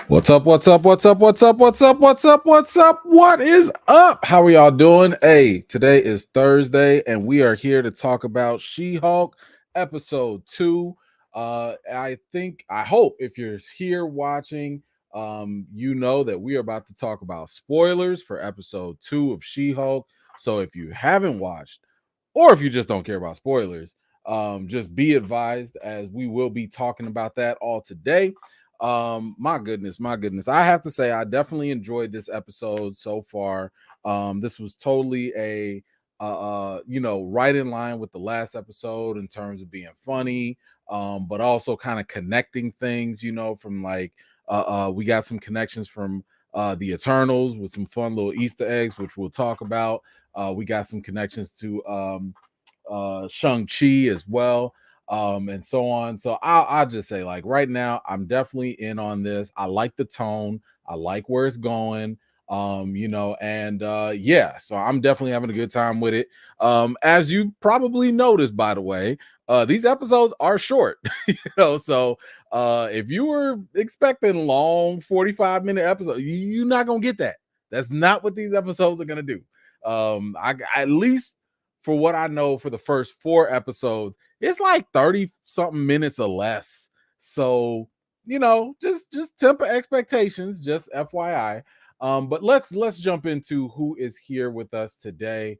What's up? What's up? What's up? What's up? What's up? What's up? What's up? What is up? How are y'all doing? Hey, today is Thursday, and we are here to talk about She-Hulk episode 2. I hope if you're here watching, you know that we are about to talk about spoilers for episode 2 of She-Hulk. So if you haven't watched, or if you just don't care about spoilers, just be advised as we will be talking about that all today. My goodness, I have to say I definitely enjoyed this episode so far. This was totally a right in line with the last episode in terms of being funny, but also kind of connecting things, from like we got some connections from the Eternals with some fun little Easter eggs, which we'll talk about. We got some connections to Shang-Chi as well, and so on. So I'll just say, like, right now, I'm definitely in on this. I like the tone, I like where it's going. And yeah, so I'm definitely having a good time with it. As you probably noticed, by the way, these episodes are short, so if you were expecting long 45-minute episodes, you're not gonna get that. That's not what these episodes are gonna do. I at least for what I know for the first 4 episodes, it's like 30 something minutes or less. So, just temper expectations, just FYI. But let's jump into who is here with us today.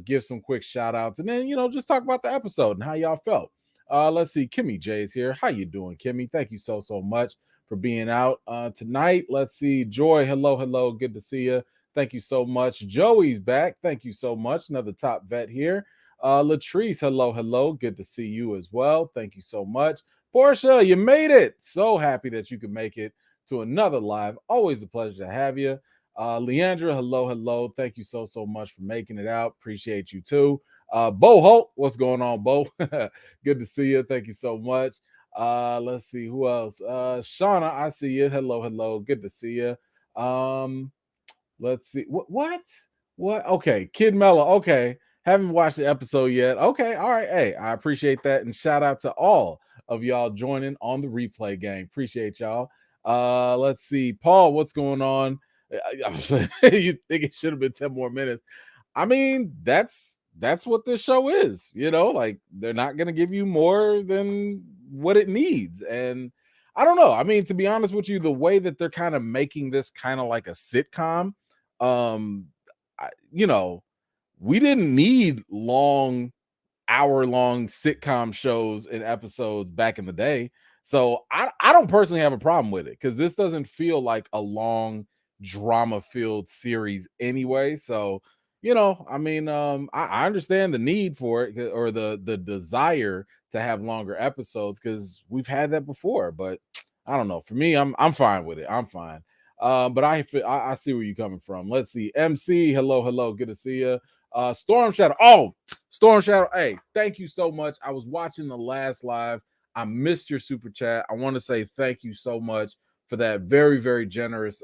Give some quick shout outs, and then just talk about the episode and how y'all felt. Let's see, Kimmy J is here. How you doing, Kimmy? Thank you so much for being out tonight. Let's see, Joy. Hello, good to see you. Thank you so much. Joey's back. Thank you so much. Another top vet here. Latrice, hello. Good to see you as well. Thank you so much. Portia, you made it. So happy that you could make it to another live. Always a pleasure to have you. Leandra, hello. Thank you so much for making it out. Appreciate you too. Bo Holt, what's going on, Bo? Good to see you. Thank you so much. Let's see who else. Shauna, I see you. Hello. Good to see you. Let's see. What? Okay, Kid Mello. Okay, haven't watched the episode yet. Okay, all right. Hey, I appreciate that, and shout out to all of y'all joining on the replay game. Appreciate y'all. Let's see, Paul. What's going on? You think it should have been 10 more minutes? I mean, that's what this show is. Like they're not gonna give you more than what it needs, and I don't know. I mean, to be honest with you, the way that they're kind of making this kind of like a sitcom, um, we didn't need hour-long sitcom shows and episodes back in the day. So I don't personally have a problem with it because this doesn't feel like a long drama-filled series anyway. So, I mean, I understand the need for it or the desire to have longer episodes because we've had that before. But I don't know. For me, I'm fine with it. I'm fine. But I see where you're coming from. Let's see. MC, hello. Good to see you. Storm Shadow. Oh, Storm Shadow. Hey, thank you so much. I was watching the last live. I missed your super chat. I want to say thank you so much for that very generous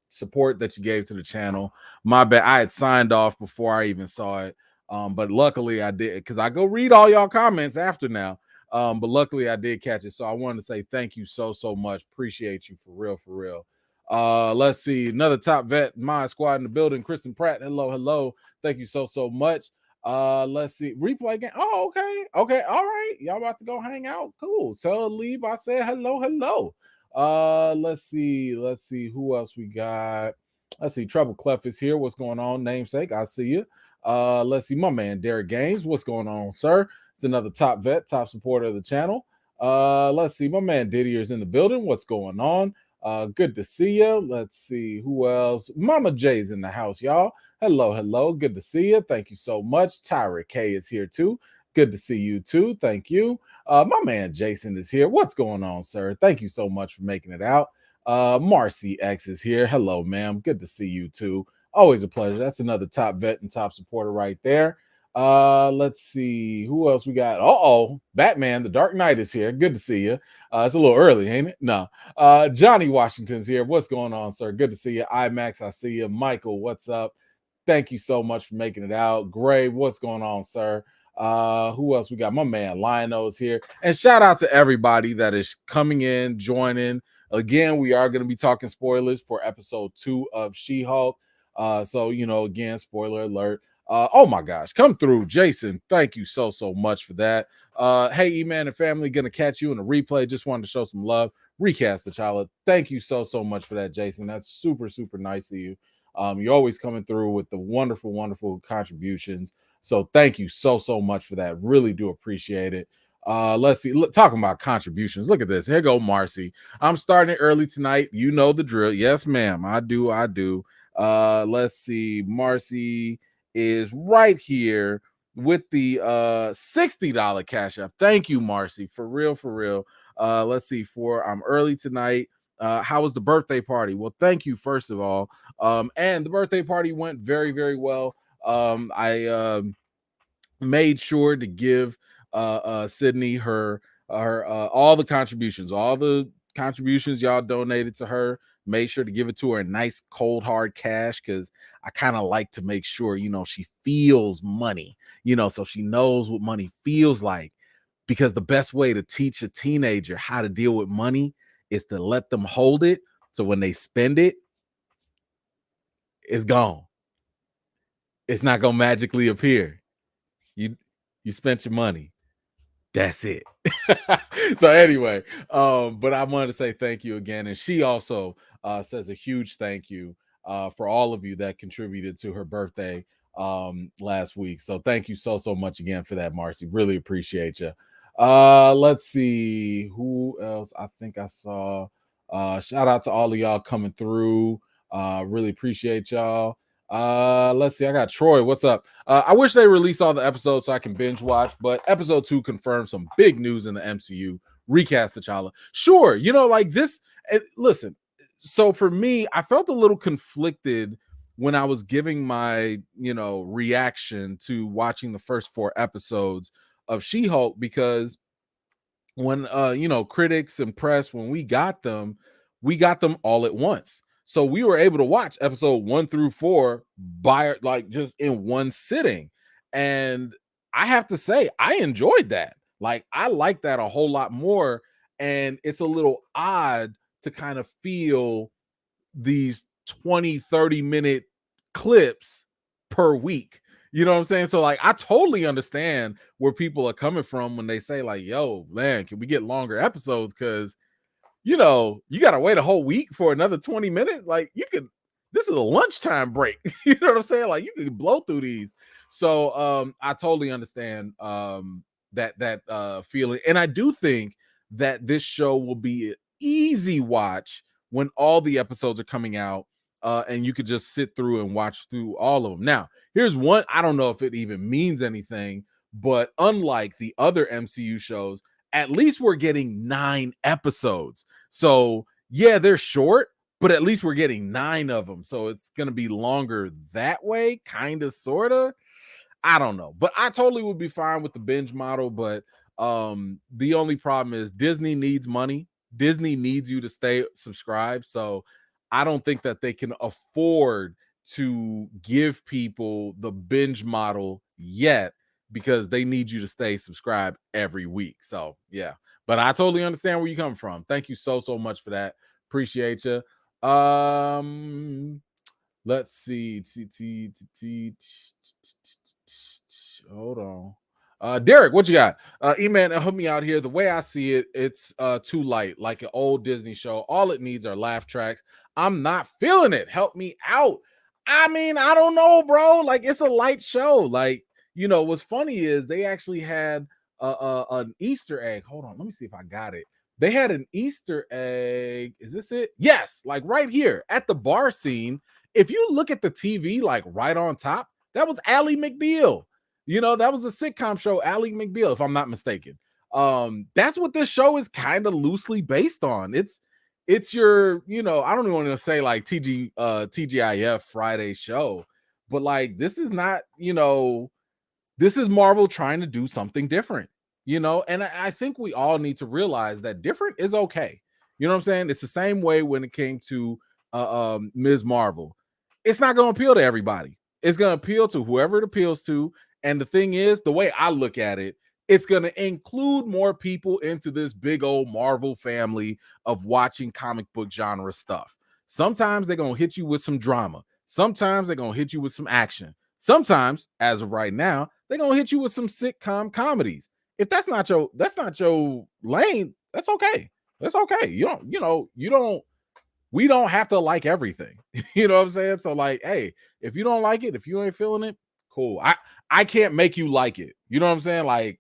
support that you gave to the channel. My bad. I had signed off before I even saw it. But luckily I did because I go read all y'all comments after now. But luckily I did catch it. So I wanted to say thank you so much. Appreciate you for real. Let's see. Another top vet, my squad in the building. Kristen Pratt. Hello. Thank you so much. Let's see. Replay game. Oh, okay. All right. Y'all about to go hang out. Cool. So leave. I said hello. Let's see who else we got. Let's see. Trouble Clef is here. What's going on? Namesake. I see you. Let's see. My man Derek Gaines. What's going on, sir? It's another top vet, top supporter of the channel. Let's see. My man Didier's in the building. What's going on? Good to see you. Let's see who else. Mama J's in the house, y'all. Hello. Good to see you. Thank you so much. Tyra K is here too. Good to see you too. Thank you. My man Jason is here. What's going on, sir? Thank you so much for making it out. Marcy X is here. Hello, ma'am. Good to see you too. Always a pleasure. That's another top vet and top supporter right there. Let's see who else we got. Batman, the Dark Knight is here. Good to see you. It's a little early, ain't it? No. Johnny Washington's here. What's going on, sir? Good to see you. IMAX, I see you. Michael, what's up? Thank you so much for making it out. Gray, what's going on, sir? Who else we got? My man Lionel's here. And shout out to everybody that is coming in, joining, Again, we are going to be talking spoilers for episode 2 of She-Hulk. So, again, spoiler alert. Oh my gosh, come through, Jason. Thank you so much for that. Hey, E-Man and family, gonna catch you in a replay. Just wanted to show some love. Recast the child. Thank you so much for that, Jason. That's super nice of you. You're always coming through with the wonderful contributions. So thank you so much for that. Really do appreciate it. Let's see. Talking about contributions. Look at this. Here go Marcy. I'm starting it early tonight. You know the drill. Yes, ma'am. I do. Let's see. Marcy is right here with the $60 cash app. Thank you, Marcy. For real. Let's see. I'm early tonight. How was the birthday party? Well, thank you, first of all. And the birthday party went very well. I made sure to give Sydney her all the contributions, y'all donated to her. Made sure to give it to her in nice cold hard cash, because I kind of like to make sure she feels money, so she knows what money feels like. Because the best way to teach a teenager how to deal with money is to let them hold it, so when they spend it, it's gone. It's not gonna magically appear. You spent your money. That's it. So anyway, but I wanted to say thank you again. And she also says a huge thank you for all of you that contributed to her birthday last week. So thank you so much again for that, Marcy. Really appreciate you. Let's see who else. I think I saw shout out to all of y'all coming through. Really appreciate y'all. Let's see. I got Troy. What's up? I wish they released all the episodes so I can binge watch, but episode 2 confirmed some big news in the MCU. Recast T'Challa. Sure, like this. Listen, so for me, I felt a little conflicted when I was giving my, reaction to watching the first 4 episodes of She-Hulk, because when critics and press, when we got them all at once. So we were able to watch episode 1 through 4 by just in one sitting. And I have to say, I enjoyed that. Like, I like that a whole lot more. And it's a little odd to kind of feel these 20-30 minute clips per week. You know what I'm saying? So like, I totally understand where people are coming from when they say like, yo, man, can we get longer episodes? Because you got to wait a whole week for another 20 minutes. Like, this is a lunchtime break. You know what I'm saying? Like, you can blow through these. So I totally understand that feeling. And I do think that this show will be an easy watch when all the episodes are coming out, and you could just sit through and watch through all of them. Now, here's one. I don't know if it even means anything, but unlike the other MCU shows, at least we're getting 9 episodes. So yeah, they're short, but at least we're getting 9 of them. So it's going to be longer that way, kind of, sort of. I don't know, but I totally would be fine with the binge model. But the only problem is Disney needs money. Disney needs you to stay subscribed. So I don't think that they can afford to give people the binge model yet, because they need you to stay subscribed every week. So yeah, but I totally understand where you come from. Thank you so much for that. Appreciate you. Let's see. Hold on. Derek, what you got? E-Man, help me out here. The way I see it, it's too light, like an old Disney show. All it needs are laugh tracks. I'm not feeling it. Help me out. I mean, I don't know, bro. Like, it's a light show. Like, what's funny is they actually had an Easter egg. Hold on, let me see if I got it. They had an Easter egg. Is this it? Yes, like right here at the bar scene. If you look at the TV, like right on top, that was Ally McBeal. That was a sitcom show, Ally McBeal, if I'm not mistaken. That's what this show is kind of loosely based on. It's your, I don't even want to say like TGIF Friday show, but like, this is not, this is Marvel trying to do something different, and I think we all need to realize that different is okay. You know what I'm saying? It's the same way when it came to Ms. Marvel. It's not going to appeal to everybody. It's going to appeal to whoever it appeals to. And the thing is, the way I look at it It's going to include more people into this big old Marvel family of watching comic book genre stuff. Sometimes they're going to hit you with some drama. Sometimes they're going to hit you with some action. Sometimes, as of right now, they're going to hit you with some sitcom comedies. If that's not your lane, that's okay. That's okay. We don't have to like everything. You know what I'm saying? So like, hey, if you don't like it, if you ain't feeling it, cool. I can't make you like it. You know what I'm saying? Like,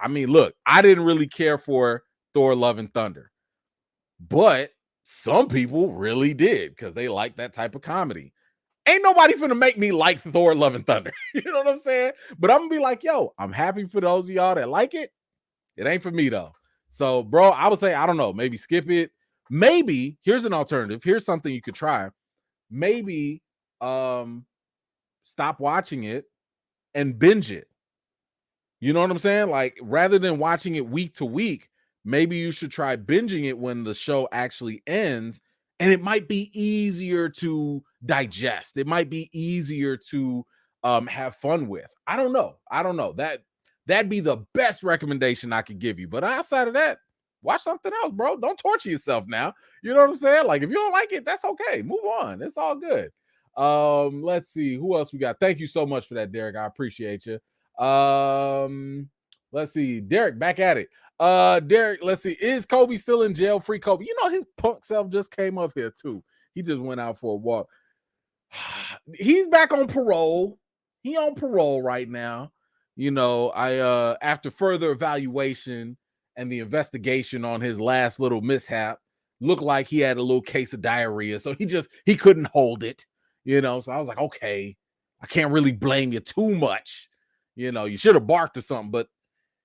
I mean, look, I didn't really care for Thor Love and Thunder, but some people really did because they like that type of comedy. Ain't nobody finna make me like Thor Love and Thunder. You know what I'm saying? But I'm gonna be like, yo, I'm happy for those of y'all that like it. It ain't for me though. So, bro, I would say, I don't know, maybe skip it. Maybe here's an alternative. Here's something you could try. Maybe stop watching it and binge it. You know what I'm saying? Like, rather than watching it week to week, maybe you should try binging it when the show actually ends, and it might be easier to digest. It might be easier to have fun with. I don't know. That'd be the best recommendation I could give you. But outside of that, watch something else, bro. Don't torture yourself now. You know what I'm saying? Like, if you don't like it, that's okay. Move on. It's all good. Let's see who else we got. Thank you so much for that, Derek. I appreciate you. Let's see, Derek, back at it. Derek, let's see, is Kobe still in jail? Free Kobe. You know, his punk self just came up here too. He just went out for a walk. He's back on parole. He on parole right now. You know, I after further evaluation and the investigation on his last little mishap, looked like he had a little case of diarrhea, so he couldn't hold it. You know, so I was like, okay, I can't really blame you too much. You know, you should have barked or something, but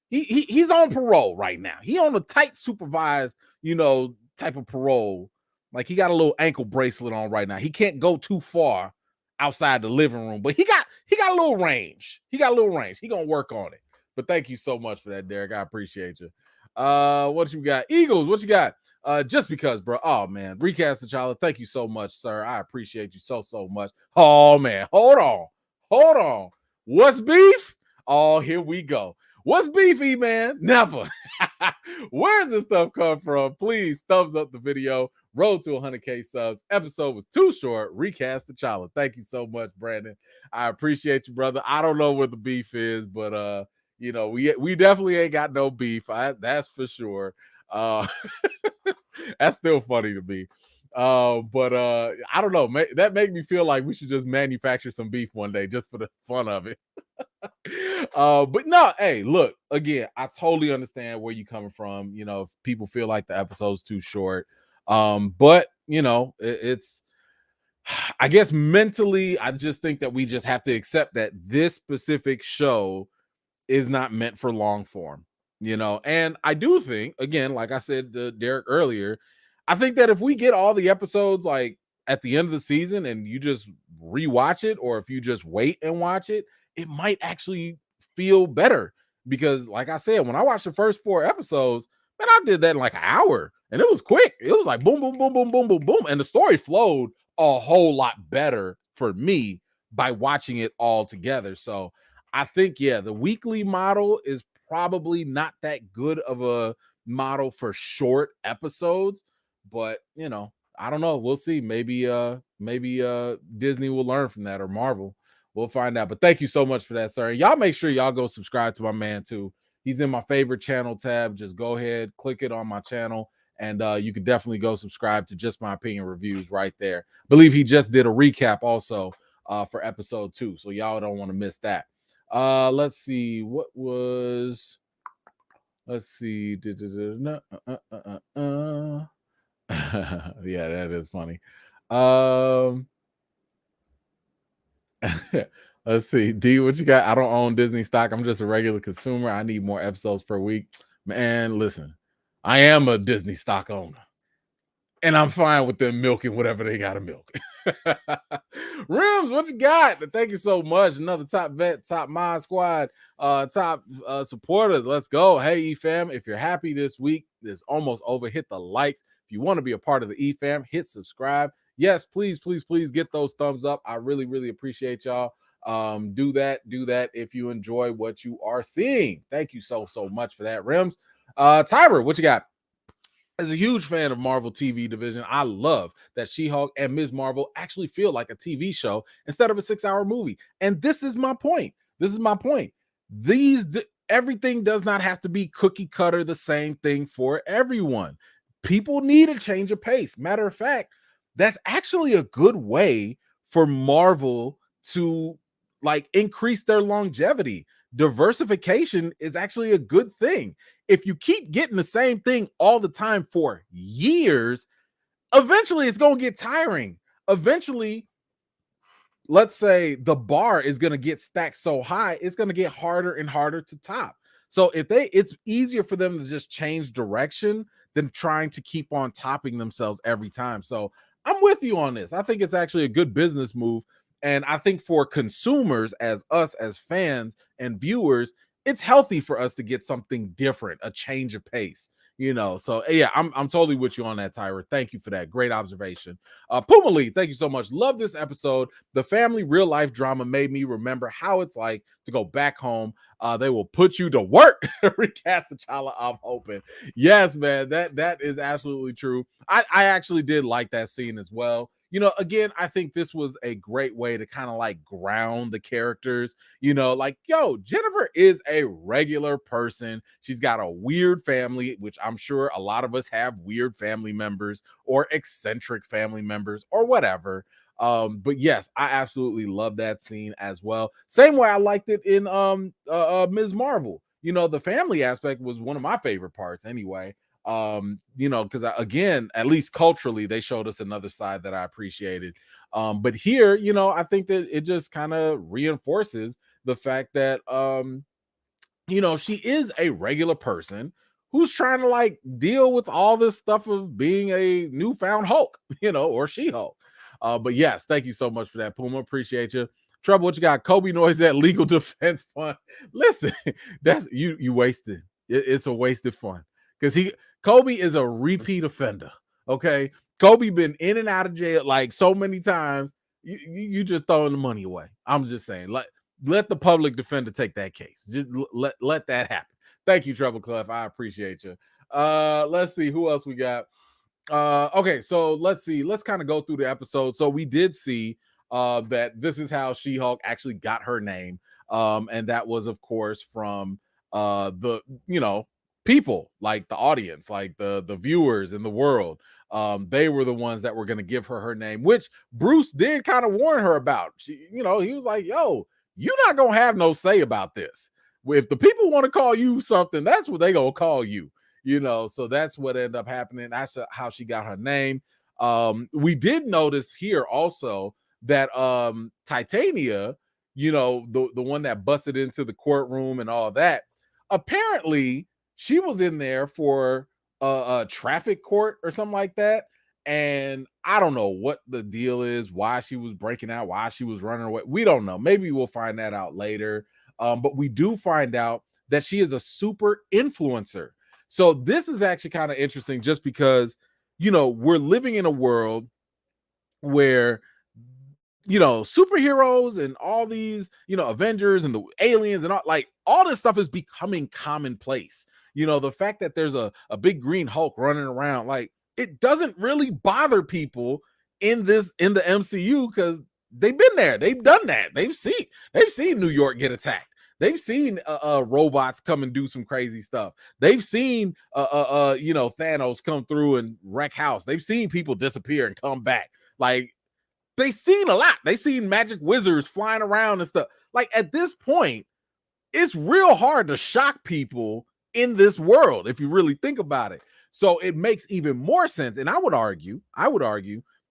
he's on parole right now. He on a tight supervised, you know, type of parole. Like, he got a little ankle bracelet on right now. He can't go too far outside the living room, but he got a little range. He got a little range. He gonna work on it. But thank you so much for that, Derek. I appreciate you. What you got? Eagles, what you got? Just because, bro. Oh man, Recast T'Challa. Thank you so much, sir. I appreciate you so much. Oh man, hold on. What's beef? Oh, here we go. What's beefy, man? Never. Where's this stuff come from? Please thumbs up the video. Road to 100K subs. Episode was too short. Recast T'Challa. Thank you so much, Brandon. I appreciate you, brother. I don't know where the beef is, but you know, we definitely ain't got no beef. That's for sure. That's still funny to me. But I don't know. That make me feel like we should just manufacture some beef one day just for the fun of it. But no, hey, look, again, I totally understand where you're coming from. You know, if people feel like the episode's too short. But you know, it's I guess mentally, I just think that we just have to accept that this specific show is not meant for long form, you know. And I do think, again, like I said to Derek earlier, I think that if we get all the episodes like at the end of the season and you just rewatch it, or if you just wait and watch it, it might actually feel better. Because, like I said, when I watched the first 4 episodes, man, I did that in like an hour, and it was quick. It was like boom, boom, boom, boom, boom, boom, boom, and the story flowed a whole lot better for me by watching it all together. So I think, yeah, the weekly model is probably not that good of a model for short episodes, but you know, I don't know. We'll see. Maybe Disney will learn from that, or Marvel. We'll find out. But thank you so much for that, sir. Y'all make sure y'all go subscribe to my man too. He's in my favorite channel tab. Just go ahead, click it on my channel, and you can definitely go subscribe to Just My Opinion Reviews right there. I believe he just did a recap also for episode 2, so y'all don't want to miss that. Let's see. Let's see. Yeah, that is funny. Let's see. D, what you got? I don't own Disney stock. I'm just a regular consumer. I need more episodes per week. Man, listen, I am a Disney stock owner, and I'm fine with them milking whatever they gotta milk. Rims, what you got? Thank you so much. Another top vet, top mod squad, top supporter. Let's go. Hey, E-Fam, if you're happy this week, it's almost over. Hit the likes. If you want to be a part of the E-Fam, hit subscribe. Yes, please get those thumbs up. I really appreciate y'all. Do that if you enjoy what you are seeing. Thank you so much for that, Rims. Tyra, what you got? As a huge fan of Marvel TV division, I love that She-Hulk and Ms. Marvel actually feel like a TV show instead of a 6-hour movie. And this is my point. Everything does not have to be cookie cutter the same thing for everyone. People need a change of pace. Matter of fact, that's actually a good way for Marvel to like increase their longevity. Diversification is actually a good thing. If you keep getting the same thing all the time for years, eventually it's going to get tiring. Eventually, let's say the bar is going to get stacked so high, it's going to get harder and harder to top. So it's easier for them to just change direction than trying to keep on topping themselves every time. So I'm with you on this. I think it's actually a good business move. And I think for consumers, as us, as fans and viewers, it's healthy for us to get something different, a change of pace. So yeah, I'm totally with you on that, Tyra. Thank you for that. Great observation. Puma Lee, thank you so much. Love this episode. The family real life drama made me remember how it's like to go back home. They will put you to work. Recast T'Challa, I'm hoping. Yes, man, that is absolutely true. I actually did like that scene as well. Again, I think this was a great way to kind of like ground the characters. Like, Jennifer is a regular person. She's got a weird family, which I'm sure a lot of us have weird family members or eccentric family members or whatever. But yes, I absolutely love that scene as well. Same way I liked it in Ms. Marvel. The family aspect was one of my favorite parts anyway. Because again, at least culturally, they showed us another side that I appreciated. But here, I think that it just kind of reinforces the fact that she is a regular person who's trying to like deal with all this stuff of being a newfound Hulk, or She-Hulk. But yes, thank you so much for that, Puma. Appreciate you. Trouble, what you got? Kobe Noise at Legal Defense Fund. Listen, that's you wasted. It's a wasted fund because Kobe is a repeat offender. Okay, Kobe been in and out of jail like so many times. You just throwing the money away. I'm just saying, let the public defender take that case. Just let that happen. Thank you, Trouble Clef. I appreciate you. Let's see who else we got. Okay, so let's see. Let's kind of go through the episode. So we did see that this is how She-Hulk actually got her name. And that was, of course, from the people, like the audience, like the viewers in the world. They were the ones that were going to give her name, which Bruce did kind of warn her about. He was like, yo, you're not going to have no say about this. If the people want to call you something, that's what they going to call you. So that's what ended up happening. That's how she got her name. We did notice here also that Titania, the one that busted into the courtroom and all that, apparently she was in there for a traffic court or something like that. And I don't know what the deal is, why she was breaking out, why she was running away. We don't know. Maybe we'll find that out later. But we do find out that she is a super influencer. So this is actually kind of interesting just because, we're living in a world where, superheroes and all these, Avengers and the aliens and all this stuff is becoming commonplace. The fact that there's a big green Hulk running around, like it doesn't really bother people in the MCU because they've been there. They've done that. They've seen New York get attacked. They've seen robots come and do some crazy stuff. They've seen Thanos come through and wreck house. They've seen people disappear and come back. Like they've seen a lot. They've seen magic wizards flying around and stuff. Like at this point, it's real hard to shock people in this world if you really think about it. So it makes even more sense. And I would argue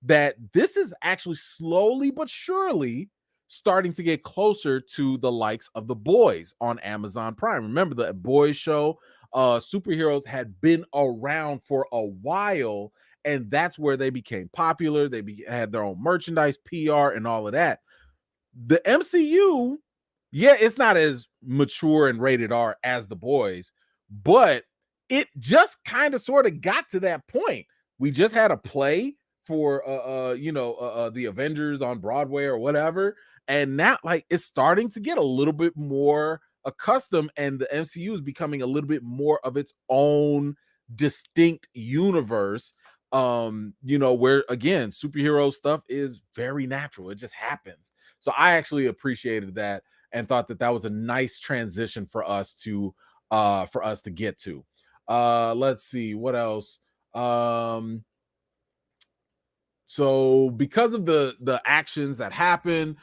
that this is actually slowly but surely starting to get closer to the likes of The Boys on Amazon Prime. Remember the Boys show? Superheroes had been around for a while, and that's where they became popular. They had their own merchandise, PR, and all of that. The MCU, yeah, it's not as mature and rated R as The Boys, but it just kind of sort of got to that point. We just had a play for the Avengers on Broadway or whatever, And now, like, it's starting to get a little bit more accustomed, and the MCU is becoming a little bit more of its own distinct universe. Where again, superhero stuff is very natural, it just happens. So I actually appreciated that and thought that that was a nice transition for us to get to. Let's see what else. So because of the actions that happen,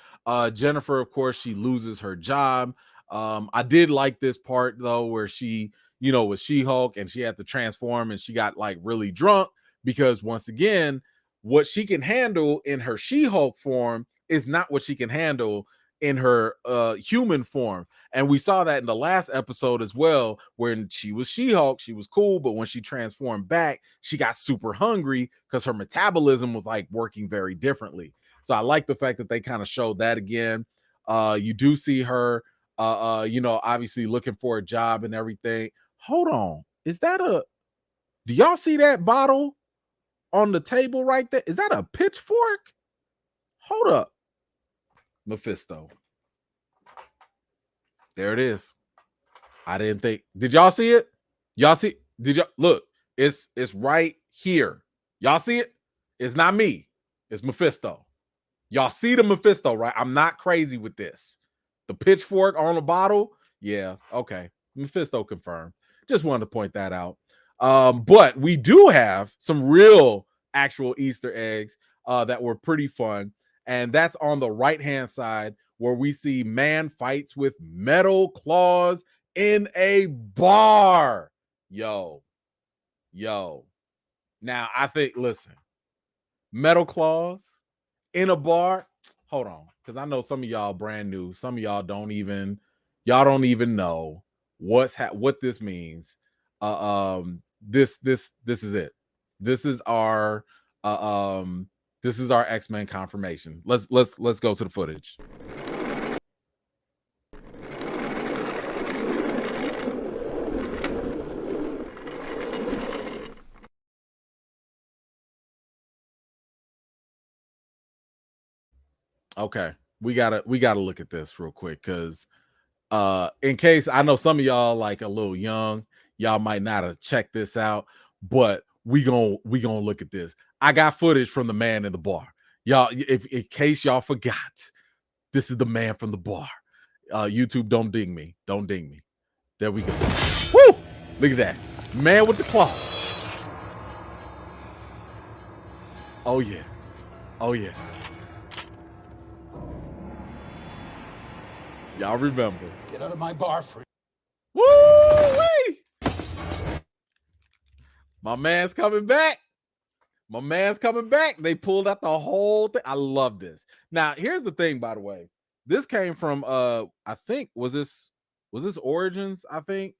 Jennifer, of course, she loses her job. I did like this part though, where she, was She-Hulk and she had to transform and she got like really drunk because once again, what she can handle in her She-Hulk form is not what she can handle in her human form. And we saw that in the last episode as well, when she was She-Hulk, she was cool, but when she transformed back, she got super hungry because her metabolism was like working very differently. So I like the fact that they kind of showed that again. You do see her, obviously looking for a job and everything. Hold on, do y'all see that bottle on the table right there? Is that a pitchfork? Hold up, Mephisto. There it is. I didn't think. Did y'all see it? Y'all see? Did y'all look? It's right here. Y'all see it? It's not me. It's Mephisto. Y'all see the Mephisto, right? I'm not crazy with this. The pitchfork on the bottle. Yeah. Okay. Mephisto confirmed. Just wanted to point that out. But we do have some real actual Easter eggs that were pretty fun. And that's on the right-hand side where we see man fights with metal claws in a bar. Yo. Now, I think, listen, metal claws in a bar. Hold on, because I know some of y'all brand new. Some of y'all don't even know what this means. This is it. This is our X-Men confirmation. Let's go to the footage. Okay, we gotta look at this real quick because in case I know some of y'all like a little young, y'all might not have checked this out, but we gonna look at this. I got footage from the man in the bar. Y'all, if in case y'all forgot, this is the man from the bar. YouTube, don't ding me. Don't ding me. There we go. Woo! Look at that. Man with the claw. Oh yeah. Oh yeah. Y'all remember. Get out of my bar, free. Woo-wee! My man's coming back. They pulled out the whole thing. I love this. Now, here's the thing, by the way. This came from I think was this Origins, I think,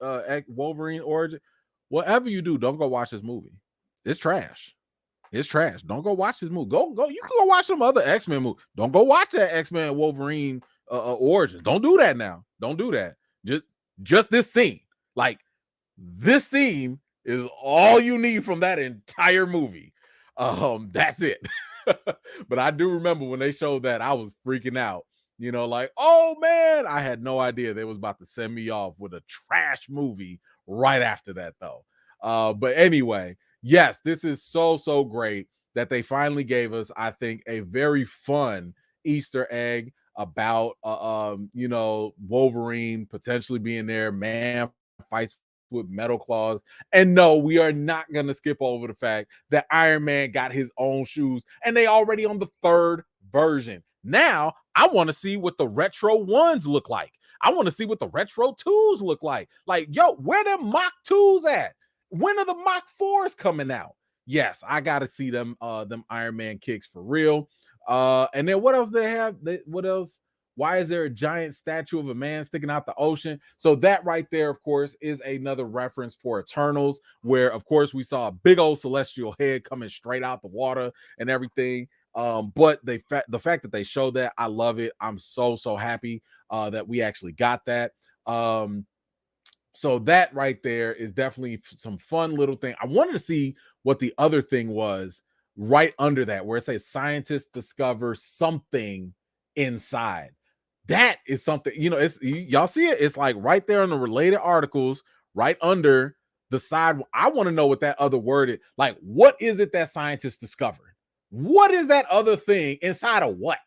Wolverine Origin. Whatever you do, don't go watch this movie. It's trash. Don't go watch this movie. Go. You can go watch some other X-Men movie. Don't go watch that X-Men Wolverine Origins. Don't do that now. Don't do that. Just this scene. Like, this scene is all you need from that entire movie. That's it. But I do remember when they showed that, I was freaking out. Like, oh man, I had no idea they was about to send me off with a trash movie right after that, though. But anyway, yes, this is so great that they finally gave us, I think, a very fun Easter egg about Wolverine potentially being there. Man fights with metal claws. And no, we are not going to skip over the fact that Iron Man got his own shoes and they already on the third version. Now, I want to see what the retro ones look like. I want to see what the retro 2s look like. Like, yo, where them Mach 2s at? When are the Mach 4s coming out? Yes, I got to see them Iron Man kicks for real. And then what else they have? What else? Why is there a giant statue of a man sticking out the ocean? So that right there, of course, is another reference for Eternals, where, of course, we saw a big old celestial head coming straight out the water and everything. But the fact that they showed that, I love it. I'm so happy that we actually got that. So that right there is definitely some fun little thing. I wanted to see what the other thing was right under that, where it says scientists discover something inside. That is something, it's y'all see it. It's like right there in the related articles, right under the side. I want to know what that other word is. Like, what is it that scientists discovered? What is that other thing inside of what?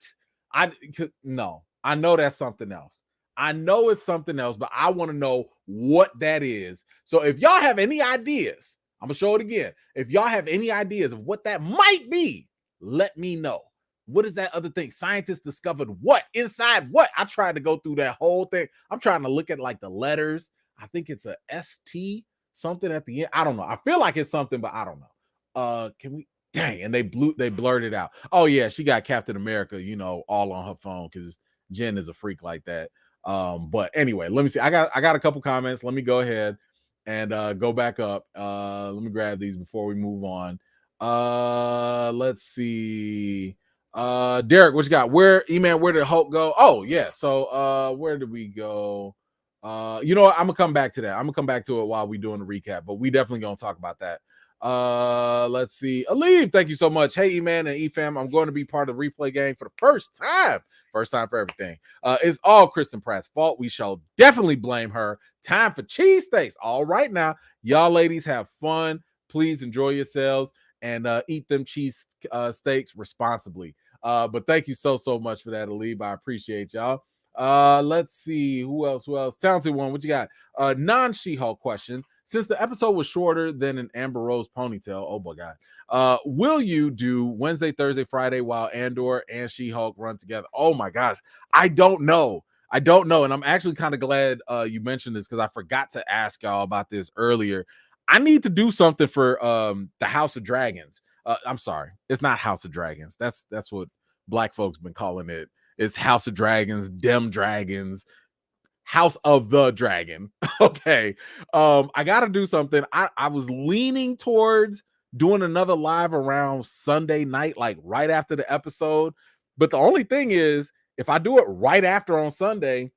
No, I know that's something else. I know it's something else, but I want to know what that is. So if y'all have any ideas, I'm gonna show it again. If y'all have any ideas of what that might be, let me know. What is that other thing? Scientists discovered what inside what? I tried to go through that whole thing. I'm trying to look at like the letters. I think it's a ST something at the end. I don't know. I feel like it's something, but I don't know. Can we? Dang, and they blurred it out. Oh yeah, she got Captain America, all on her phone because Jen is a freak like that. But anyway, let me see. I got a couple comments. Let me go ahead and go back up. Let me grab these before we move on. Let's see. Derek, what you got? Where did Hulk go? Oh yeah. So where did we go? You know what? I'm gonna come back to that. I'm gonna come back to it while we're doing the recap, but we definitely gonna talk about that. Let's see. Alib, thank you so much. Hey, E-Man and E-Fam, I'm going to be part of the replay game for the first time. First time for everything. It's all Kristen Pratt's fault. We shall definitely blame her. Time for cheesesteaks. All right now, y'all ladies have fun. Please enjoy yourselves and eat them cheese steaks responsibly. But thank you so much for that, Alib. I appreciate y'all. Let's see who else. Talented one, what you got? Non-She-Hulk question. Since the episode was shorter than an Amber Rose ponytail, oh my god, will you do Wednesday, Thursday, Friday while Andor and She-Hulk run together? Oh my gosh, I don't know, and I'm actually kind of glad you mentioned this because I forgot to ask y'all about this earlier. I need to do something for the House of Dragons. I'm sorry, it's not House of Dragons. That's what Black folks been calling it. It's House of Dragons, Dem Dragons, House of the Dragon. Okay. I gotta do something. I was leaning towards doing another live around Sunday night, like right after the episode. But the only thing is, if I do it right after on Sunday,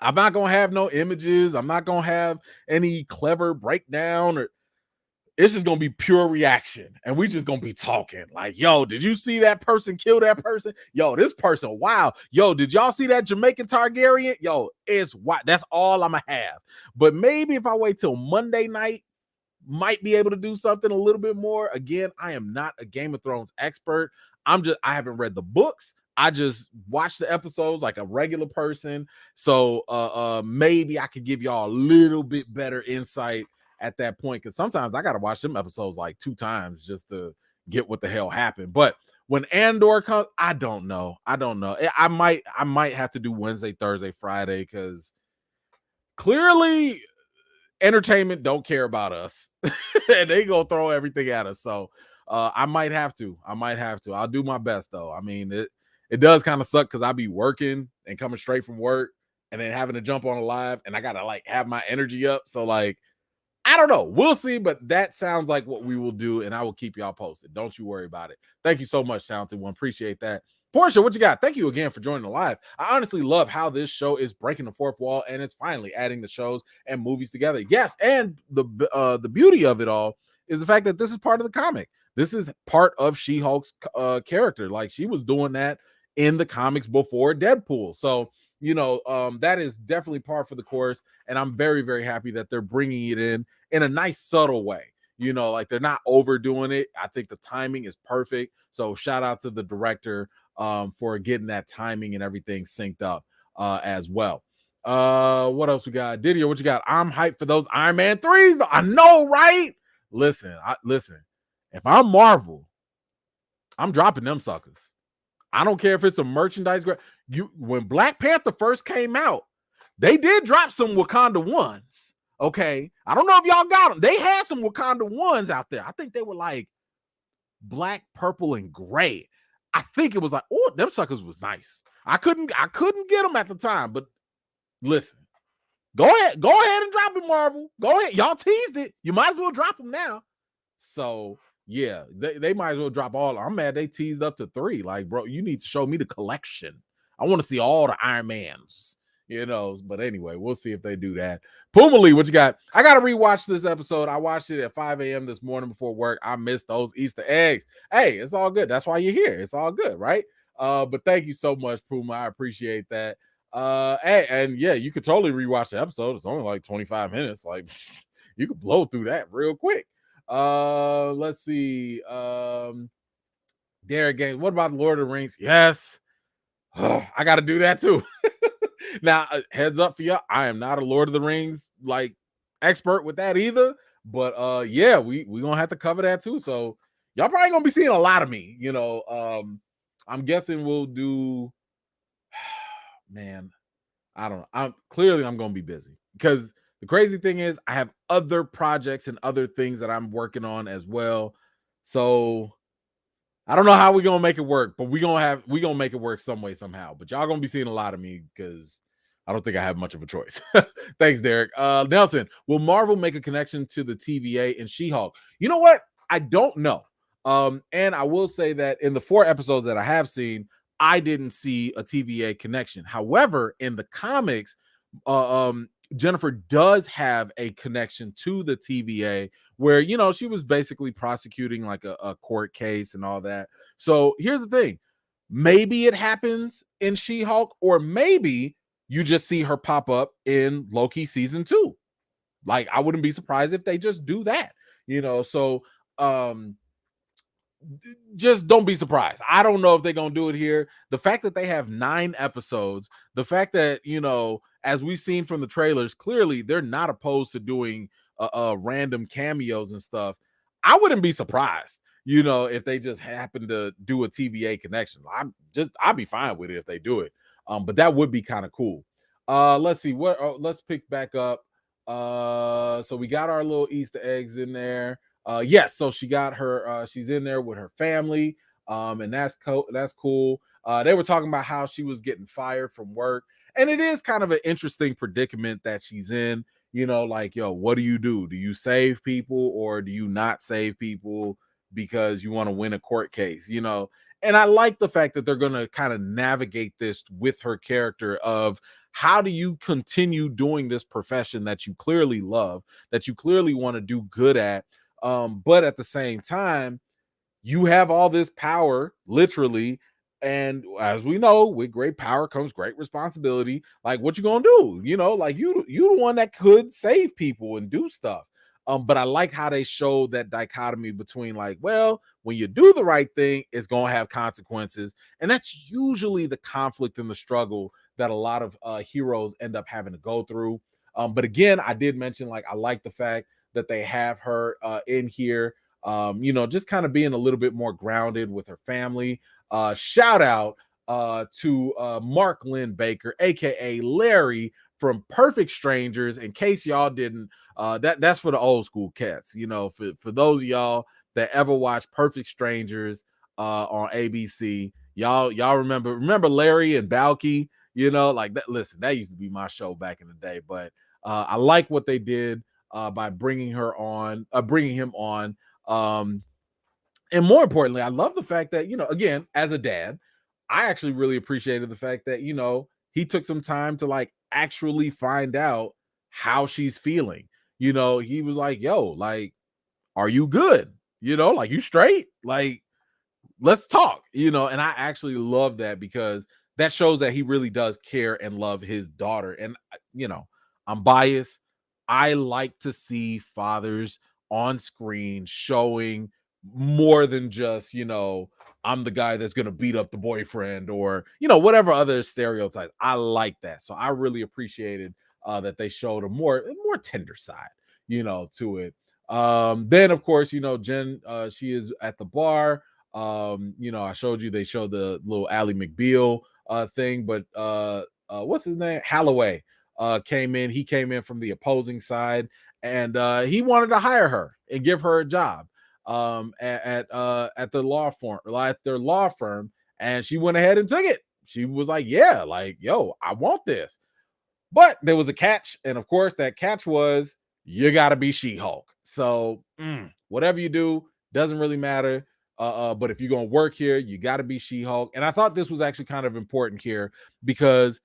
I'm not gonna have no images. I'm not gonna have any clever breakdown, or it's just gonna be pure reaction, and we just gonna be talking like, yo, did you see that person kill that person? Yo, this person, wow. Yo, did y'all see that Jamaican Targaryen? Yo, it's what. That's all I'm gonna have. But maybe if I wait till Monday night, might be able to do something a little bit more. Again, I am not a Game of Thrones expert. I haven't read the books. I just watch the episodes like a regular person. So maybe I could give y'all a little bit better insight at that point, because sometimes I gotta watch them episodes like 2 times just to get what the hell happened. But when Andor comes, I don't know. I might have to do Wednesday, Thursday, Friday, because clearly entertainment don't care about us and they gonna throw everything at us. So I might have to. I'll do my best though. I mean, it does kind of suck because I'll be working and coming straight from work and then having to jump on a live, and I gotta like have my energy up. So like, I don't know. We'll see, but that sounds like what we will do, and I will keep y'all posted. Don't you worry about it. Thank you so much, Talented One. Appreciate that. Portia, what you got? Thank you again for joining the live. I honestly love how this show is breaking the fourth wall, and it's finally adding the shows and movies together. Yes, and the beauty of it all is the fact that this is part of the comic. This is part of She-Hulk's character. Like, she was doing that in the comics before Deadpool. So, that is definitely par for the course, and I'm very, very happy that they're bringing it in a nice, subtle way. Like they're not overdoing it. I think the timing is perfect. So shout out to the director for getting that timing and everything synced up as well. What else we got? Didier, what you got? I'm hyped for those Iron Man 3s. I know, right? Listen. If I'm Marvel, I'm dropping them suckers. I don't care if it's a merchandise. When Black Panther first came out, they did drop some Wakanda ones. Okay, I don't know if y'all got them. They had some Wakanda ones out there. I think they were like black, purple, and gray. I think it was like, oh, them suckers was nice. I couldn't get them at the time, but listen, go ahead and drop it, Marvel. Go ahead, y'all teased it. You might as well drop them now. So yeah, they might as well drop all. I'm mad they teased up to 3. Like, bro, you need to show me the collection. I want to see all the Iron Mans. But anyway, we'll see if they do that. Puma Lee, what you got? I got to rewatch this episode. I watched it at 5 a.m. this morning before work. I missed those Easter eggs. Hey, it's all good. That's why you're here. It's all good, right? But thank you so much, Puma. I appreciate that. And yeah, you could totally rewatch the episode. It's only like 25 minutes. Like you could blow through that real quick. Let's see. Derek Games. What about Lord of the Rings? Yes. I got to do that too. Now, heads up for y'all, I am not a Lord of the Rings like expert with that either. But yeah, we gonna have to cover that too. So y'all probably gonna be seeing a lot of me. I'm guessing we'll do. Man, I don't know. I'm gonna be busy because the crazy thing is I have other projects and other things that I'm working on as well. So I don't know how we're gonna make it work, but we're gonna make it work some way, somehow. But y'all gonna be seeing a lot of me because I don't think I have much of a choice. Thanks, Derek. Nelson, will Marvel make a connection to the TVA and She-Hulk? You know what? I don't know. And I will say that in the 4 episodes that I have seen, I didn't see a TVA connection. However, in the comics, Jennifer does have a connection to the TVA where, she was basically prosecuting like a court case and all that. So here's the thing. Maybe it happens in She-Hulk, or maybe you just see her pop up in Loki season 2. Like, I wouldn't be surprised if they just do that, so just don't be surprised. I don't know if they're gonna do it here. The fact that they have 9 episodes, the fact that as we've seen from the trailers, clearly they're not opposed to doing random cameos and stuff. I wouldn't be surprised, if they just happen to do a TVA connection. I'd be fine with it if they do it. But that would be kind of cool. Let's see let's pick back up. So we got our little Easter eggs in there. Yes, so she got her she's in there with her family, and that's cool. They were talking about how she was getting fired from work, and it is kind of an interesting predicament that she's in. Like, what do? Do you save people or do you not save people because you want to win a court case? And I like the fact that they're going to kind of navigate this with her character of how do you continue doing this profession that you clearly love, that you clearly want to do good at, but at the same time, you have all this power, literally. And as we know, with great power comes great responsibility. Like, what you gonna do? Like you the one that could save people and do stuff. But I like how they show that dichotomy between, like, well, when you do the right thing, it's gonna have consequences, and that's usually the conflict and the struggle that a lot of heroes end up having to go through. But again, I did mention, like, I like the fact that they have her in here, just kind of being a little bit more grounded with her family. Shout out to Mark Lynn Baker, aka Larry from Perfect Strangers. In case y'all didn't, that's for the old school cats. For those of y'all that ever watched Perfect Strangers on ABC, y'all remember Larry and Balky. Like that. Listen, that used to be my show back in the day. But I like what they did by bringing him on. And more importantly, I love the fact that, again, as a dad, I actually really appreciated the fact that, he took some time to, like, actually find out how she's feeling. He was like, yo, like, are you good? Like, you straight? Like, let's talk, and I actually love that because that shows that he really does care and love his daughter. And, I'm biased. I like to see fathers on screen showing more than just, I'm the guy that's going to beat up the boyfriend or, whatever other stereotypes. I like that. So I really appreciated that they showed a more tender side, to it. Then of course, Jen, she is at the bar. I showed you, they showed the little Ally McBeal thing, but what's his name? Holloway came in. He came in from the opposing side, and he wanted to hire her and give her a job at the their law firm, and she went ahead and took it. She was like, yeah, like, yo, I want this. But there was a catch, and of course, that catch was you got to be She-Hulk. So whatever you do doesn't really matter. But if you're gonna work here, you got to be She-Hulk. And I thought this was actually kind of important here because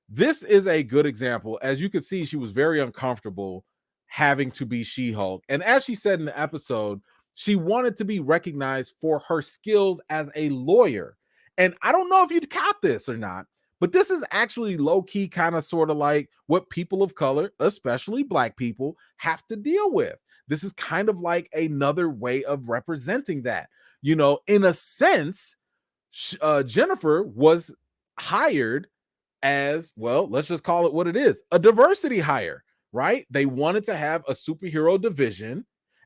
this is a good example. As you can see, she was very uncomfortable having to be She-Hulk. And as she said in the episode, she wanted to be recognized for her skills as a lawyer. And I don't know if you'd caught this or not, but this is actually low-key kind of sort of like what people of color, especially Black people, have to deal with. This is kind of like another way of representing that. In a sense, Jennifer was hired as, well, let's just call it what it is, a diversity hire, right? They wanted to have a superhero division,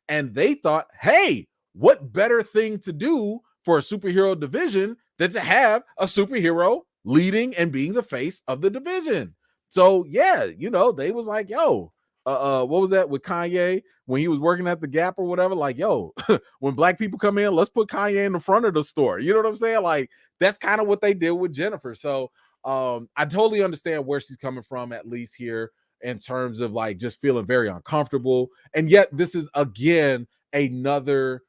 and they thought, hey, what better thing to do for a superhero division than to have a superhero leading and being the face of the division? So yeah, they was like, yo, what was that with Kanye when he was working at the Gap or whatever? Like, yo, when Black people come in, let's put Kanye in the front of the store. You know what I'm saying? Like, that's kind of what they did with Jennifer. So I totally understand where she's coming from, at least here, in terms of like just feeling very uncomfortable. And yet this is again another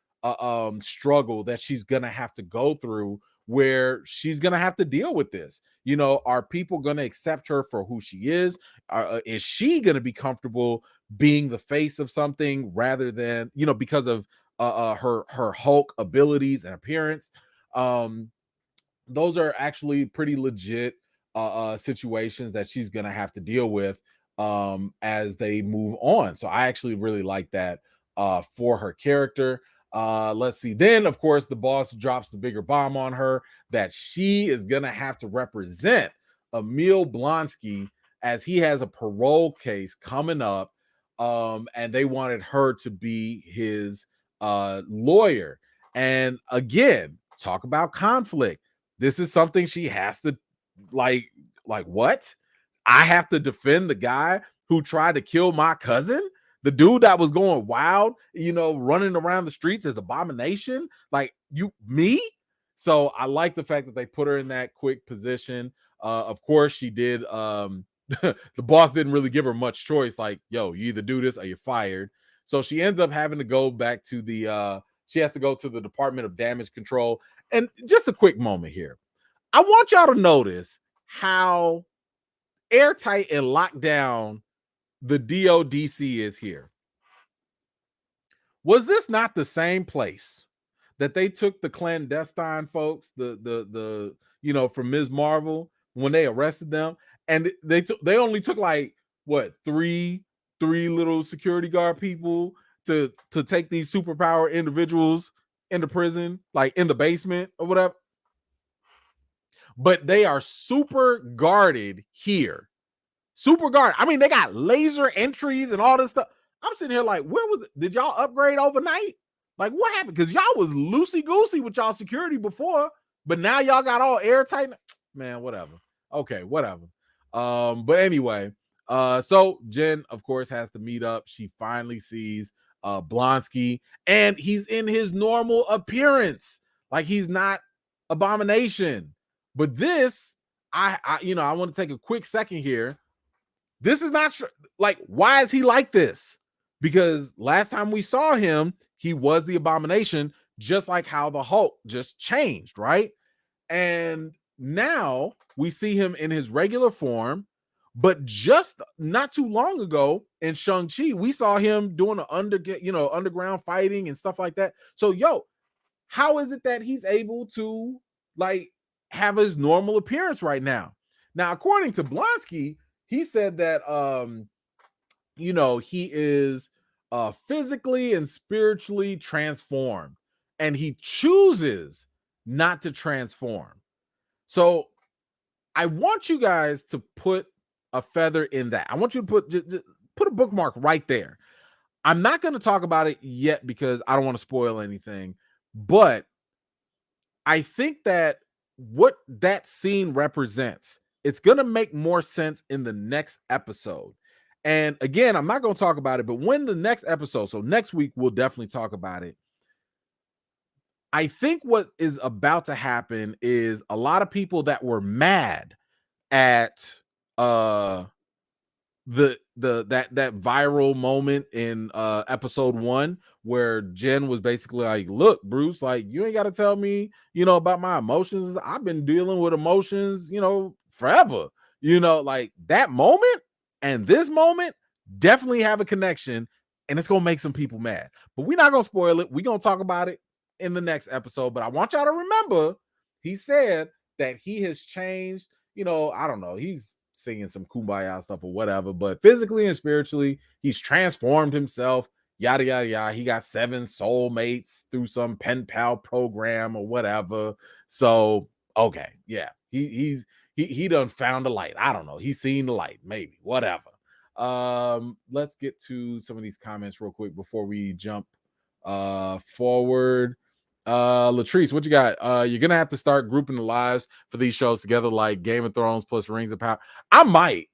struggle that she's gonna have to go through, where she's gonna have to deal with this. Are people gonna accept her for who she is? Is she gonna be comfortable being the face of something rather than, because of her Hulk abilities and appearance? Those are actually pretty legit situations that she's gonna have to deal with as they move on. So I actually really like that for her character. Let's see. Then, of course, the boss drops the bigger bomb on her that she is gonna have to represent Emil Blonsky, as he has a parole case coming up, and they wanted her to be his lawyer. And again, talk about conflict. This is something she has to like what? I have to defend the guy who tried to kill my cousin? The dude that was going wild, running around the streets as Abomination? Like, me? So I like the fact that they put her in that quick position. Of course, she did. The boss didn't really give her much choice. Like, yo, you either do this or you're fired. So she ends up having to go back to she has to go to the Department of Damage Control. And just a quick moment here. I want y'all to notice how airtight and locked down the DODC is here. Was this not the same place that they took the clandestine folks, the from Ms. Marvel, when they arrested them? And they only took like what, three little security guard people to take these superpowered individuals into prison, like in the basement or whatever. But they are super guarded here. Super guarded. I mean, they got laser entries and all this stuff. I'm sitting here like, where was it? Did y'all upgrade overnight? Like, what happened? Because y'all was loosey-goosey with y'all security before, but now y'all got all airtight. Man, whatever. Okay, whatever. But anyway, so Jen, of course, has to meet up. She finally sees Blonsky, and he's in his normal appearance. Like, he's not Abomination. But this, I want to take a quick second here. This is not like, why is he like this? Because last time we saw him, he was the Abomination, just like how the Hulk just changed, right? And now we see him in his regular form, but just not too long ago in Shang-Chi, we saw him doing underground fighting and stuff like that. So, how is it that he's able to like have his normal appearance right now? Now, according to Blonsky, he said that he is physically and spiritually transformed, and he chooses not to transform. So I want you guys to put a feather in that. I want you to just put a bookmark right there. I'm not going to talk about it yet because I don't want to spoil anything, but I think that what that scene represents, it's going to make more sense in the next episode. And again, I'm not going to talk about it, but when the next episode, so next week, we'll definitely talk about it. I think what is about to happen is a lot of people that were mad at that viral moment in episode 1 where Jen was basically like, look, Bruce, like, you ain't got to tell me, about my emotions. I've been dealing with emotions, forever. Like, that moment and this moment definitely have a connection, and it's gonna make some people mad. But we're not gonna spoil it. We're gonna talk about it in the next episode. But I want y'all to remember He said that he has changed. I don't know. He's singing some kumbaya stuff or whatever, but physically and spiritually, he's transformed himself. Yada yada yada. He got 7 soulmates through some pen pal program or whatever. So okay, yeah, he done found the light. I don't know. He's seen the light, maybe whatever. Let's get to some of these comments real quick before we jump forward. Latrice, what you got? You're gonna have to start grouping the lives for these shows together, like Game of Thrones plus Rings of Power. I might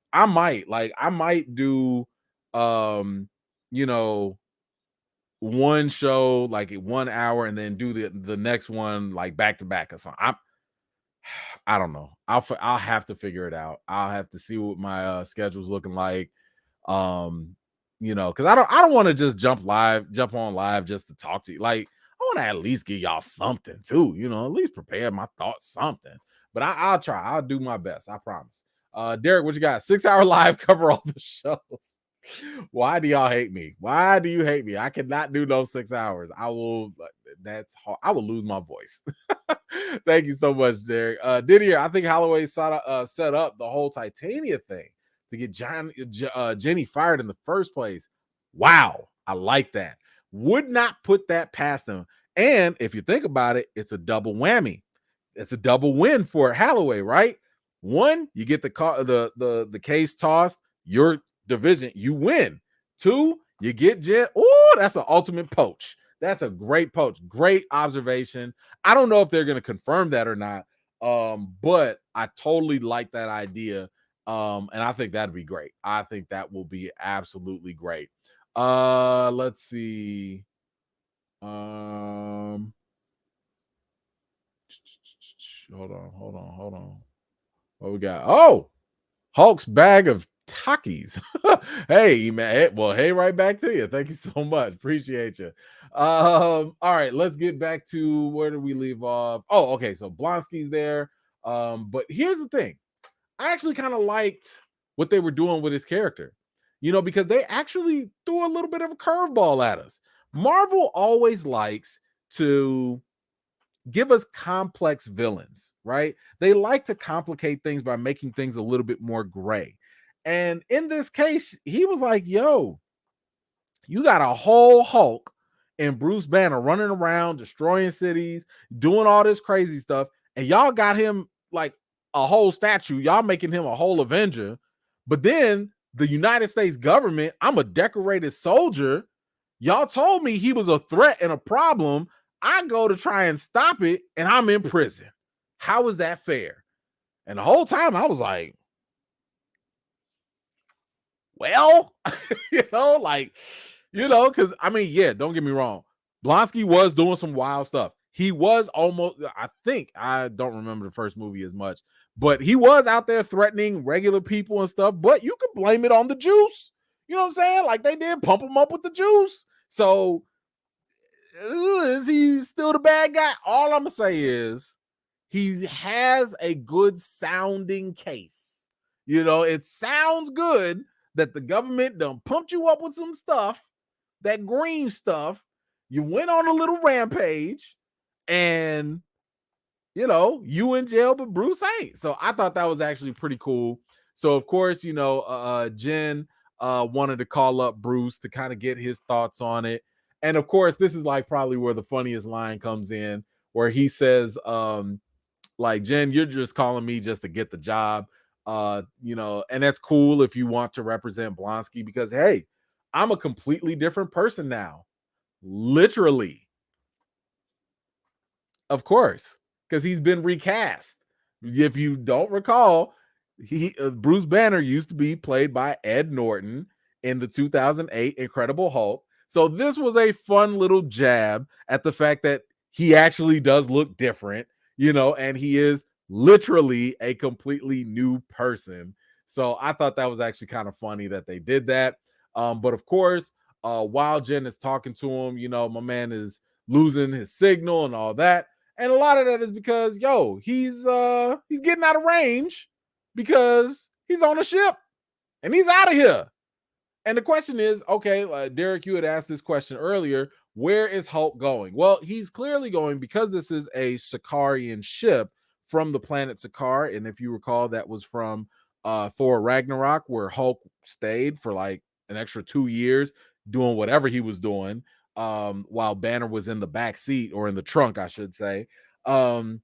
do you know one show like 1 hour and then do the next one like back to back or something. I don't know. I'll have to figure it out. I'll have to see what my schedule's looking like. Because I don't want to just jump on live just to talk to you. Like, I want to at least give y'all something too, at least prepare my thoughts, something. But I'll try. I'll do my best. I promise. Derek, what you got? 6-hour live cover all the shows. Why do y'all hate me? Why do you hate me? I cannot do those 6 hours. That's hard. I will lose my voice. Thank you so much, Derek. Didier, I think Holloway set up the whole Titania thing to get Jenny fired in the first place. Wow, I like that. Would not put that past him. And if you think about it, it's a double whammy. It's a double win for Holloway, right? One, you get the case tossed, your division, you win. 2, you get Jen. Oh, that's an ultimate poach. That's a great poach. Great observation. I don't know if they're going to confirm that or not, but I totally like that idea. And I think that'd be great. I think that will be absolutely great. Let's see. Hold on. What we got? Oh, Hulk's bag of Takis. Hey, man. Well, hey, right back to you. Thank you so much. Appreciate you. All right, let's get back to where did we leave off? Oh, okay. So Blonsky's there. But here's the thing. I actually kind of liked what they were doing with his character, because they actually threw a little bit of a curveball at us. Marvel always likes to give us complex villains, right? They like to complicate things by making things a little bit more gray. And in this case, he was like, yo, you got a whole Hulk and Bruce Banner running around, destroying cities, doing all this crazy stuff. And y'all got him like a whole statue. Y'all making him a whole Avenger. But then the United States government, I'm a decorated soldier. Y'all told me he was a threat and a problem. I go to try and stop it, and I'm in prison. How is that fair? And the whole time I was like, well, because don't get me wrong. Blonsky was doing some wild stuff. He was almost, I don't remember the first movie as much, but he was out there threatening regular people and stuff, but you could blame it on the juice. You know what I'm saying? Like they did pump him up with the juice. So is he still the bad guy? All I'm gonna say is he has a good sounding case. It sounds good that the government done pumped you up with some stuff, that green stuff. You went on a little rampage, and you in jail, but Bruce ain't. So I thought that was actually pretty cool. So of course, Jen wanted to call up Bruce to kind of get his thoughts on it. And of course, this is like probably where the funniest line comes in, where he says, like, Jen, you're just calling me just to get the job. And that's cool if you want to represent Blonsky, because hey, I'm a completely different person now. Literally. Of course, because he's been recast. If you don't recall, Bruce Banner used to be played by Ed Norton in the 2008 Incredible Hulk. So this was a fun little jab at the fact that he actually does look different, and he is literally a completely new person. So I thought that was actually kind of funny that they did that. But of course, while Jen is talking to him, my man is losing his signal and all that. And a lot of that is because, he's getting out of range because he's on a ship and he's out of here. And the question is, okay, Derek, you had asked this question earlier. where is Hulk going? Well, he's clearly going, because this is a Sakaarian ship from the planet Sakaar. And if you recall, that was from Thor Ragnarok, where Hulk stayed for like an extra 2 years doing whatever he was doing, while Banner was in the back seat, or in the trunk, I should say. In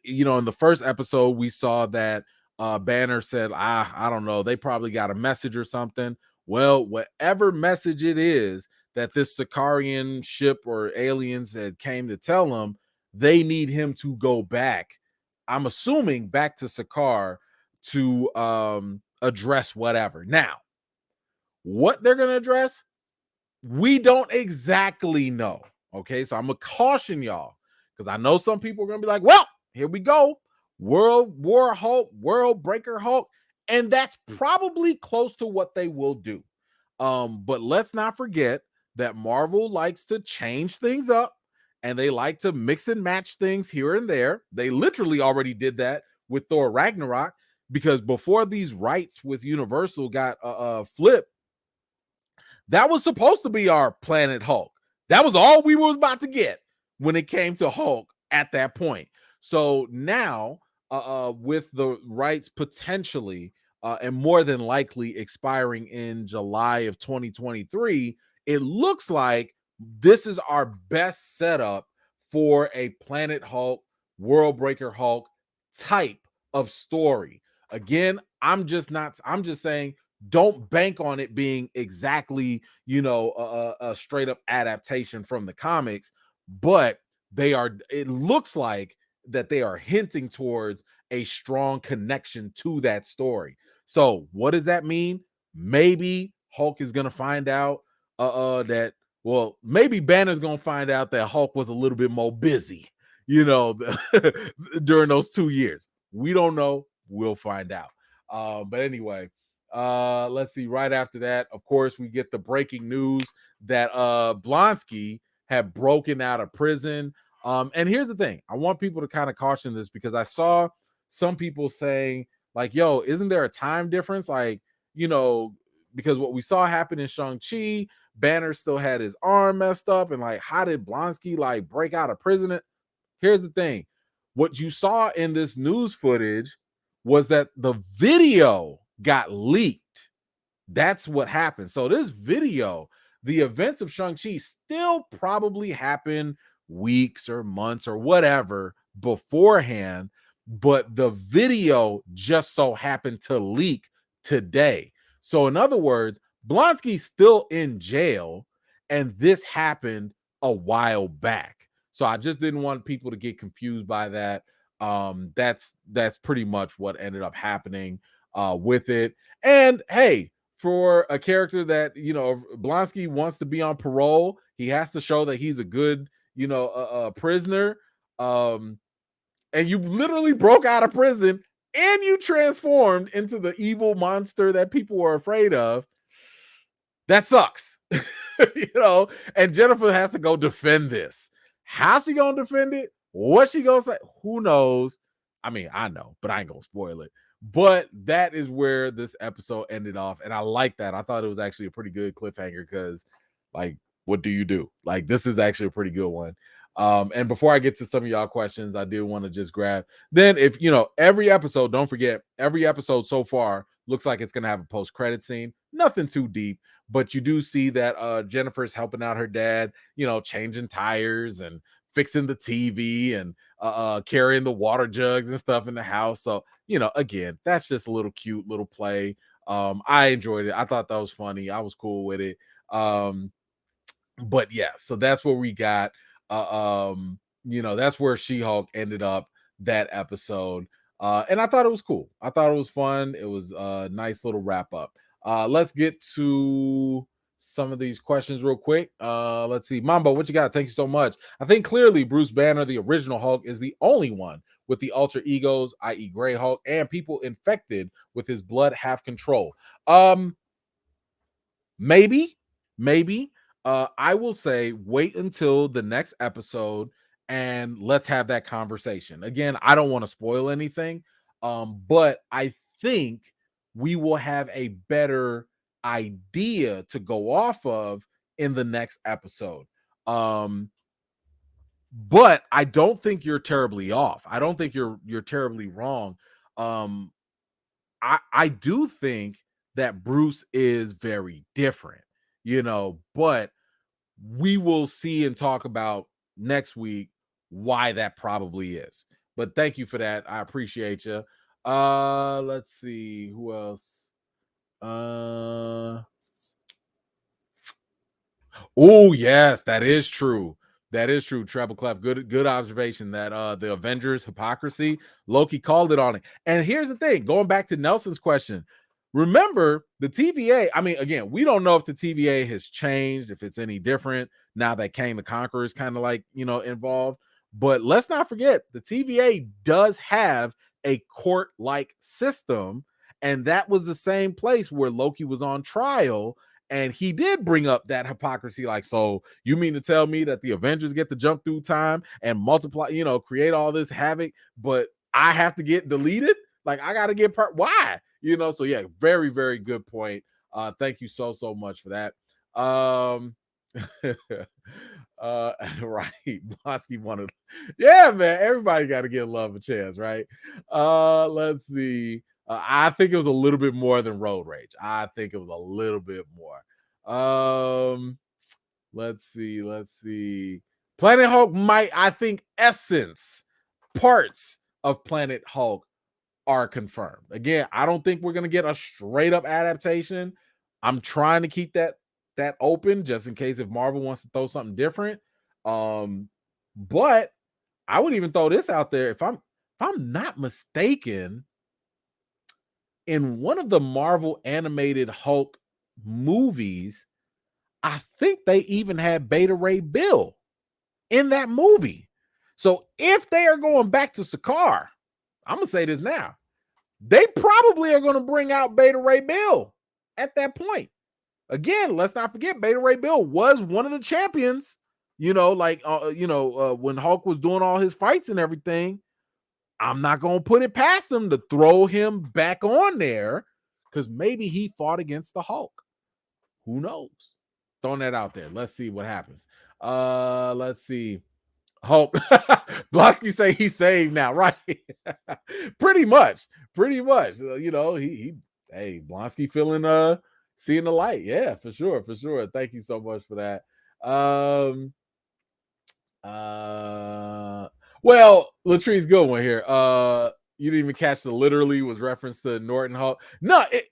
the first episode, we saw that Banner said, I don't know, they probably got a message or something. Well, whatever message it is that this Sakaarian ship or aliens had came to tell him, they need him to go back. I'm assuming back to Sakaar to address whatever. Now, what they're going to address, we don't exactly know. Okay, so I'm gonna caution y'all, because I know some people are gonna be like, well, here we go, World War Hulk, World Breaker Hulk, and that's probably close to what they will do. But let's not forget that Marvel likes to change things up, and they like to mix and match things here and there. They literally already did that with Thor Ragnarok, because before these rights with Universal got flipped, that was supposed to be our Planet Hulk. That was all we was about to get when it came to Hulk at that point. So now, with the rights potentially and more than likely expiring in July of 2023, it looks like this is our best setup for a Planet Hulk, World Breaker Hulk type of story. Again, I'm just saying, don't bank on it being exactly, a straight up adaptation from the comics, but it looks like that they are hinting towards a strong connection to that story. So what does that mean? Maybe Hulk is going to find out that, well, maybe Banner's going to find out that Hulk was a little bit more busy, during those 2 years. We don't know. We'll find out. But anyway, let's see. Right after that, of course, we get the breaking news that Blonsky had broken out of prison. And here's the thing: I want people to kind of caution this, because I saw some people saying, like, "Yo, isn't there a time difference?" Like, because what we saw happen in Shang-Chi, Banner still had his arm messed up, and like, how did Blonsky like break out of prison? Here's the thing: what you saw in this news footage was that the video got leaked. That's what happened. So this video, the events of Shang-Chi still probably happened weeks or months or whatever beforehand, but the video just so happened to leak today. So in other words, Blonsky's still in jail, and this happened a while back. So I just didn't want people to get confused by that. That's pretty much what ended up happening with it. And hey, for a character that, Blonsky wants to be on parole, he has to show that he's a good, prisoner. And you literally broke out of prison and you transformed into the evil monster that people were afraid of. That sucks. And Jennifer has to go defend this. How's she gonna defend it? What's she gonna say? Who knows? I mean, I know, but I ain't gonna spoil it. But that is where this episode ended off, and I like that. I thought it was actually a pretty good cliffhanger, because, like, what do you do? Like, this is actually a pretty good one. And before I get to some of y'all questions, I do want to just grab. Then, if every episode, don't forget, every episode so far looks like it's gonna have a post-credit scene. Nothing too deep, but you do see that Jennifer's helping out her dad, changing tires and fixing the TV and carrying the water jugs and stuff in the house. So, again, that's just a little cute little play. I enjoyed it. I thought that was funny. I was cool with it. But yeah, so that's where we got. That's where She-Hulk ended up that episode. And I thought it was cool. I thought it was fun. It was a nice little wrap up. Let's get to some of these questions real quick. Let's see. Mambo, what you got? Thank you so much. I think clearly Bruce Banner, the original Hulk, is the only one with the alter egos, i.e. Grey Hulk, and people infected with his blood have control. Maybe. I will say wait until the next episode and let's have that conversation. Again, I don't want to spoil anything, but I think we will have a better idea to go off of in the next episode. But I don't think you're terribly off. I don't think you're terribly wrong. I do think that Bruce is very different, but we will see and talk about next week why that probably is. But thank you for that. I appreciate you. Let's see who else. Oh, yes, that is true. That is true. Treble Clef. Good observation that the Avengers hypocrisy, Loki called it on it. And here's the thing, going back to Nelson's question. Remember, the TVA, I mean, again, we don't know if the TVA has changed, if it's any different now that Kang the Conqueror is kind of like, involved. But let's not forget, the TVA does have a court-like system, and that was the same place where Loki was on trial. And he did bring up that hypocrisy, like, so you mean to tell me that the Avengers get to jump through time and multiply, create all this havoc, but I have to get deleted? Like, I got to get why? So yeah, very, very good point. Thank you so much for that. Right. Blonsky wanted, yeah, man, everybody got to give love a chance, right? Let's see. I think it was a little bit more than road rage. I think it was a little bit more. Let's see. Planet Hulk might, I think, parts of Planet Hulk are confirmed. Again, I don't think we're gonna get a straight up adaptation. I'm trying to keep that open just in case if Marvel wants to throw something different. But I would even throw this out there. If I'm not mistaken, in one of the Marvel animated Hulk movies, I think they even had Beta Ray Bill in that movie. So if they are going back to Sakaar, I'm going to say this now, they probably are going to bring out Beta Ray Bill at that point. Again, let's not forget, Beta Ray Bill was one of the champions, when Hulk was doing all his fights and everything. I'm not going to put it past them to throw him back on there because maybe he fought against the Hulk. Who knows? Throwing that out there. Let's see what happens. Let's see. Hulk. Blonsky say he's saved now, right? Pretty much. He hey, Blonsky feeling seeing the light. Yeah, for sure. Thank you so much for that. Well, Latree's good one here. You didn't even catch the literally was reference to Norton Hulk. No, it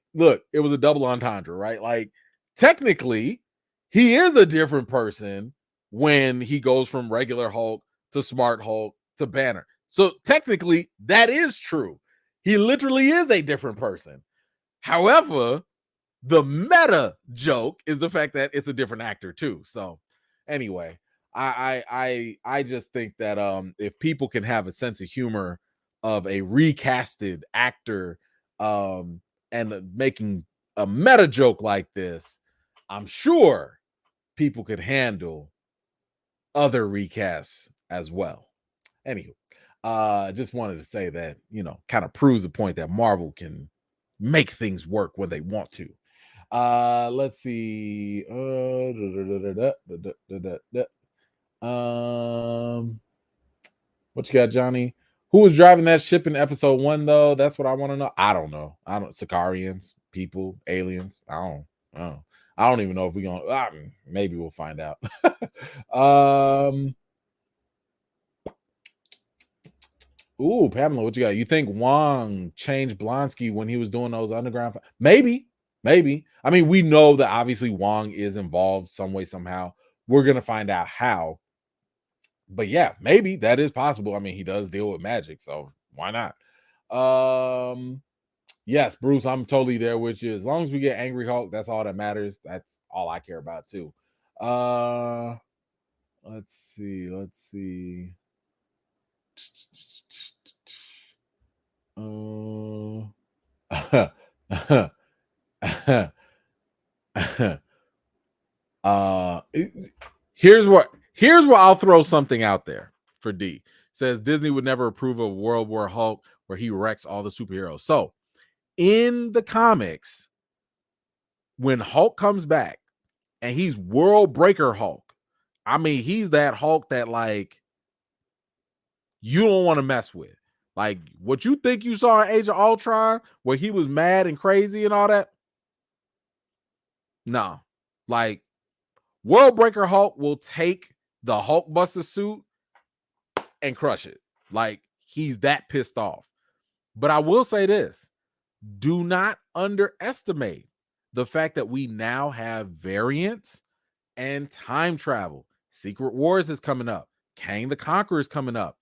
was a double entendre, right? Like, technically, he is a different person when he goes from regular Hulk to Smart Hulk to Banner. So technically, that is true. He literally is a different person. However, the meta joke is the fact that it's a different actor too. So anyway, I just think that if people can have a sense of humor of a recasted actor and making a meta joke like this, I'm sure people could handle other recasts as well. Anywho, just wanted to say that, kind of proves the point that Marvel can make things work when they want to. Let's see. What you got, Johnny? Who was driving that ship in episode 1, though? That's what I want to know. I don't know. Sakarians, people, aliens. I don't even know if we're gonna. Maybe we'll find out. Ooh, Pamela, what you got? You think Wong changed Blonsky when he was doing those underground? Maybe. I mean, we know that obviously Wong is involved some way, somehow. We're gonna find out how. But yeah, maybe that is possible. I mean, he does deal with magic, so why not? Yes, Bruce, I'm totally there with you. As long as we get Angry Hulk, that's all that matters. That's all I care about too. Let's see. Here's where I'll throw something out there for D. It says Disney would never approve of World War Hulk where he wrecks all the superheroes. So in the comics, when Hulk comes back and he's World Breaker Hulk, I mean, he's that Hulk that like you don't want to mess with. Like what you think you saw in Age of Ultron, where he was mad and crazy and all that. No, like Worldbreaker Hulk will take the Hulkbuster suit and crush it. Like he's that pissed off. But I will say this: do not underestimate the fact that we now have variants and time travel. Secret Wars is coming up. Kang the Conqueror is coming up.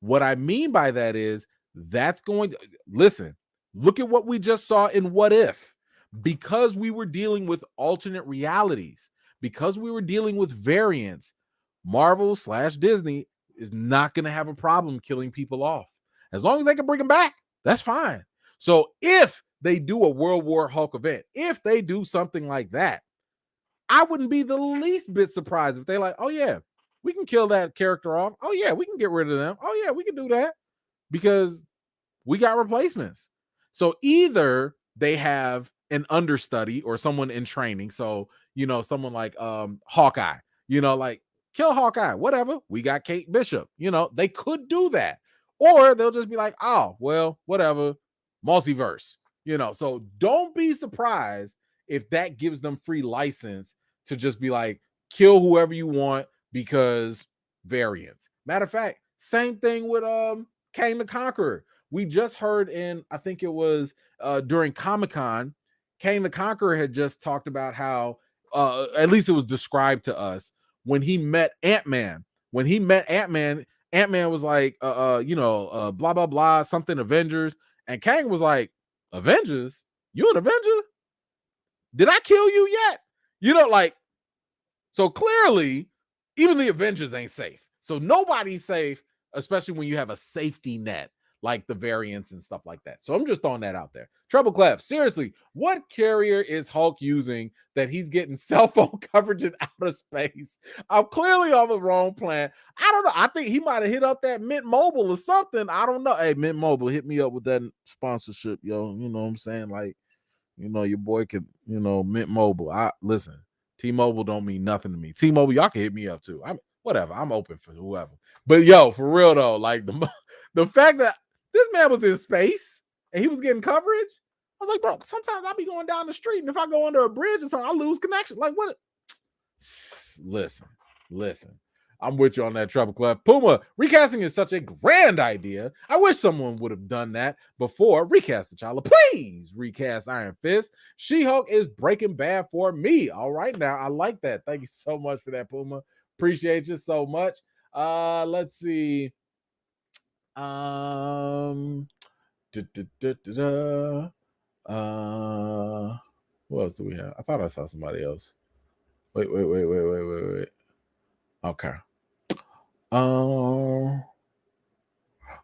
What I mean by that is that's going to listen, look at what we just saw in What If. Because we were dealing with alternate realities, because we were dealing with variants, Marvel/Disney is not going to have a problem killing people off. As long as they can bring them back, that's fine. So if they do a World War Hulk event, if they do something like that, I wouldn't be the least bit surprised if they're like, oh, yeah, we can kill that character off. Oh, yeah, we can get rid of them. Oh, yeah, we can do that because we got replacements. So either they have an understudy or someone in training. So, you know, someone like Hawkeye, you know, like kill Hawkeye, whatever. We got Kate Bishop, you know, they could do that. Or they'll just be like, oh, well, whatever, multiverse, you know. So don't be surprised if that gives them free license to just be like, kill whoever you want because variants. Matter of fact, same thing with Kang the Conqueror. We just heard in, I think it was during Comic-Con, Kang the Conqueror had just talked about how, at least it was described to us, when he met Ant-Man. When he met Ant-Man, Ant-Man was like, blah, blah, blah, something Avengers. And Kang was like, Avengers? You an Avenger? Did I kill you yet? You know, like, so clearly, even the Avengers ain't safe. So nobody's safe, especially when you have a safety net like the variants and stuff like that. So I'm just throwing that out there. Treble Clef, seriously, what carrier is Hulk using that he's getting cell phone coverage in outer space? I'm clearly on the wrong plan. I don't know. I think he might have hit up that Mint Mobile or something. I don't know. Hey, Mint Mobile, hit me up with that sponsorship, yo. You know what I'm saying? Like, you know, your boy could, you know, Mint Mobile. I listen, T-Mobile don't mean nothing to me. T-Mobile, y'all can hit me up too. I'm whatever. I'm open for whoever. But yo, for real though, like the fact that this man was in space and he was getting coverage, I was like, bro, sometimes I'll be going down the street and if I go under a bridge or something, I lose connection. Like what? Listen. I'm with you on that, Trouble Clef. Puma, recasting is such a grand idea. I wish someone would have done that before. Recast T'Challa. Please recast Iron Fist. She-Hulk is Breaking Bad for me. All right now. I like that. Thank you so much for that, Puma. Appreciate you so much. Let's see. What else do we have? I thought I saw somebody else. Wait. Okay.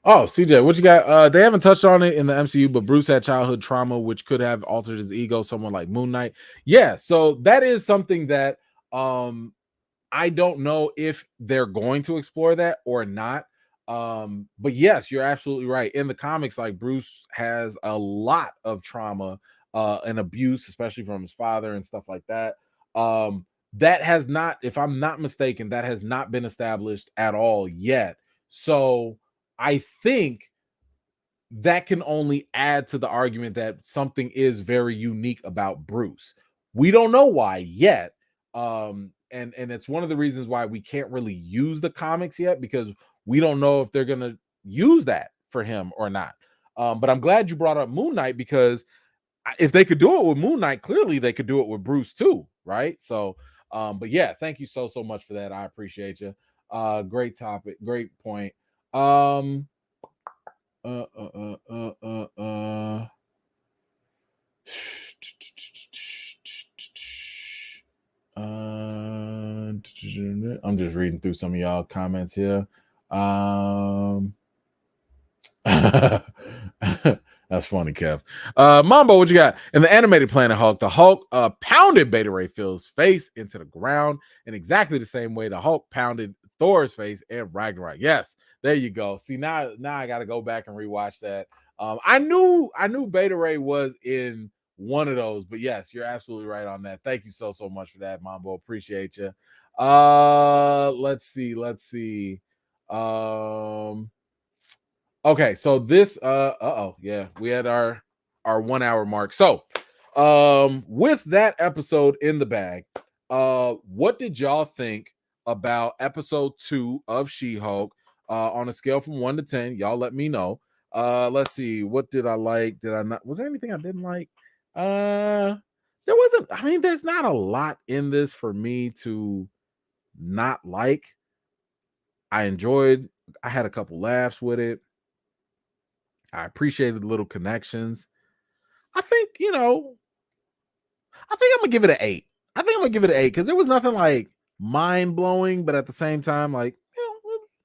CJ, what you got? They haven't touched on it in the MCU, but Bruce had childhood trauma, which could have altered his ego. Someone like Moon Knight. Yeah, so that is something that I don't know if they're going to explore that or not. But yes, you're absolutely right. In the comics, like Bruce has a lot of trauma and abuse, especially from his father and stuff like that. That has not, if I'm not mistaken, that has not been established at all yet. So I think that can only add to the argument that something is very unique about Bruce. We don't know why yet. And it's one of the reasons why we can't really use the comics yet, because we don't know if they're gonna use that for him or not. But I'm glad you brought up Moon Knight, because if they could do it with Moon Knight, clearly they could do it with Bruce too, right? So but yeah, thank you so much for that. I appreciate you. Great topic, great point. I'm just reading through some of y'all comments here. That's funny, Kev. Mambo, what you got? In the animated Planet Hulk, the Hulk pounded Beta Ray Phil's face into the ground in exactly the same way the Hulk pounded Thor's face in Ragnarok. Yes, there you go. See, now I got to go back and rewatch that. I knew Beta Ray was in one of those, but yes, you're absolutely right on that. Thank you so much for that, Mambo. Appreciate you. Let's see. Um, okay, so this yeah, we had our 1 hour mark. So, with that episode in the bag, what did y'all think about episode 2 of She-Hulk? On a scale from 1 to 10, y'all let me know. Let's see, what did I like? Did I not? Was there anything I didn't like? There wasn't. I mean, there's not a lot in this for me to not like. I enjoyed. I had a couple laughs with it. I appreciated the little connections. I think, I think I'm gonna give it an 8. I think I'm gonna give it an 8 because there was nothing like mind blowing, but at the same time, like, it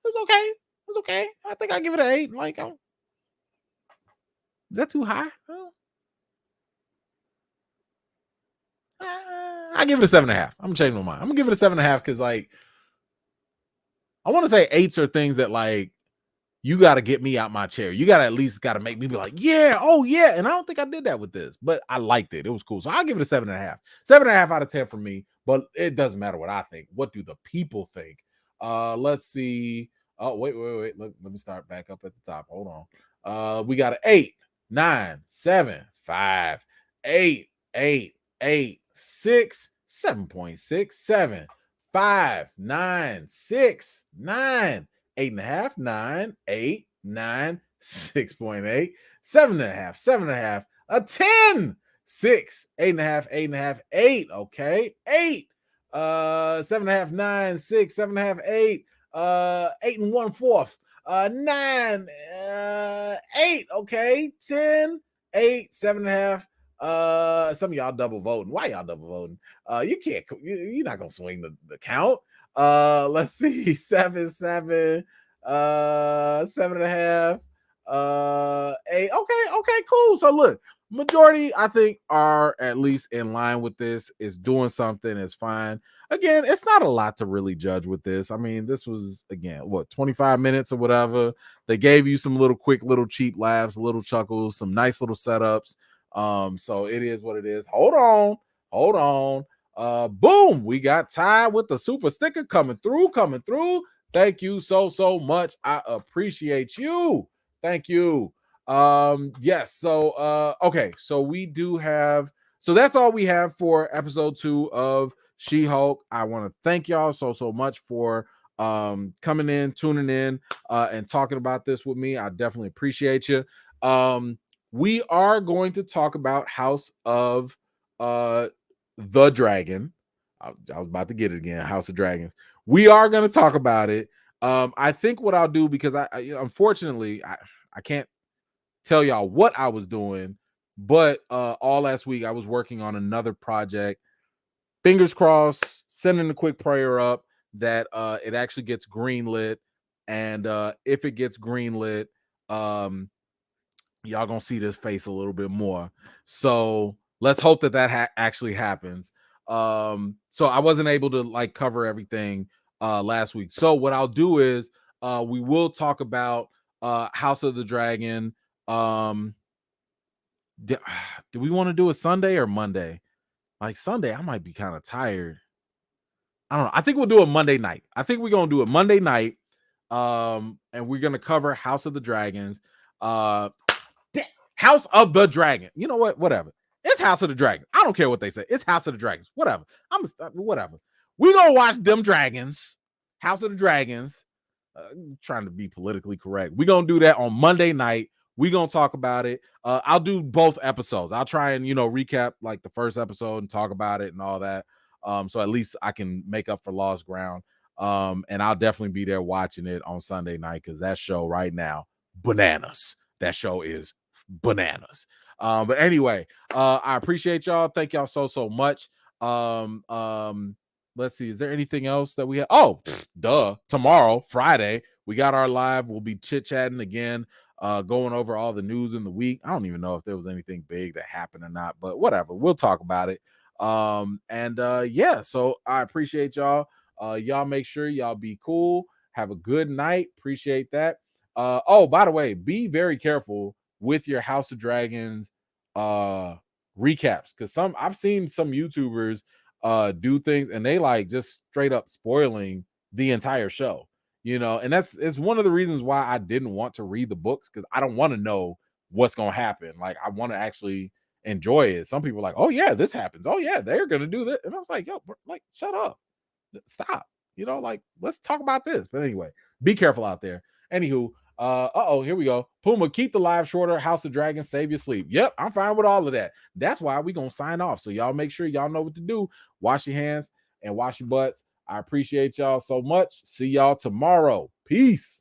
was okay. It was okay. I think I give it an 8. Like, is that too high? I give it a 7.5. I'm gonna change my mind. I'm gonna give it a 7.5 because, like, I want to say 8s are things that, like, you got to get me out my chair. You got to at least make me be like, yeah, oh yeah. And I don't think I did that with this, but I liked it. It was cool. So I'll give it a 7.5. 7.5 out of 10 for me, but it doesn't matter what I think. What do the people think? Let's see. Oh, wait. Let me start back up at the top. Hold on. We got an 8, 9, 7, 5, 8, 8, 8, 6, 7.6, 7, 5, 9, 6, 9. 8.5, 9, 8, 9, 6.8, 7.5, 7.5, a 10, 6, 8.5, 8.5, 8. Okay, 8, 7.5, 9, 6, 7.5, 8, 8 and 1/4, 9, 8. Okay, 10, 8, 7.5. Some of y'all double voting. Why y'all double voting? You can't. You're not gonna swing the count. Let's see, 7, 7, 7.5, 8. Okay, cool. So look, majority I think are at least in line with this. Is doing something is fine. Again, it's not a lot to really judge with this. I mean, this was again 25 minutes or whatever. They gave you some little quick, little cheap laughs, little chuckles, some nice little setups. So it is what it is. Hold on. Boom, we got tied with the super sticker coming through. Thank you so much. I appreciate you. Thank you. Yes, so okay, so we do have, so that's all we have for episode 2 of She-Hulk. I want to thank y'all so much for coming in, tuning in, and talking about this with me. I definitely appreciate you. We are going to talk about House of the Dragon. I was about to get it again. House of Dragons. We are going to talk about it. I think what I'll do, because I unfortunately I can't tell y'all what I was doing, but all last week I was working on another project. Fingers crossed, sending a quick prayer up that it actually gets greenlit. And if it gets greenlit, y'all gonna see this face a little bit more. So let's hope that actually happens. So I wasn't able to like cover everything last week. So what I'll do is we will talk about House of the Dragon. Do we want to do a Sunday or Monday? Like Sunday, I might be kind of tired. I don't know. I think we'll do a Monday night. I think we're gonna do a Monday night. And we're gonna cover House of the Dragons. House of the Dragon. You know what? Whatever. It's House of the Dragon. I don't care what they say. It's House of the Dragons. Whatever. Whatever. We gonna watch them dragons. House of the Dragons. Trying to be politically correct. We're gonna do that on Monday night. We're gonna talk about it. I'll do both episodes. I'll try and recap like the first episode and talk about it and all that. So at least I can make up for lost ground. And I'll definitely be there watching it on Sunday night because that show right now, bananas. That show is bananas. But anyway, I appreciate y'all. Thank y'all so much. Let's see. Is there anything else that we have? Oh, duh. Tomorrow, Friday, we got our live. We'll be chit-chatting again, going over all the news in the week. I don't even know if there was anything big that happened or not, but whatever. We'll talk about it. Yeah, so I appreciate y'all. Y'all make sure y'all be cool. Have a good night. Appreciate that. Oh, by the way, be very careful with your House of Dragons recaps, because I've seen some YouTubers do things, and they like just straight up spoiling the entire show, and it's one of the reasons why I didn't want to read the books, because I don't want to know what's gonna happen. Like, I want to actually enjoy it. Some people are like, oh yeah, this happens. Oh yeah, they're gonna do this. And I was like, yo, like, shut up. Stop. Like, let's talk about this. But anyway, be careful out there. Anywho, here we go. Puma, keep the live shorter. House of Dragons, save your sleep. Yep, I'm fine with all of that. That's why we gonna sign off. So y'all make sure y'all know what to do. Wash your hands and wash your butts. I appreciate y'all so much. See y'all tomorrow. Peace.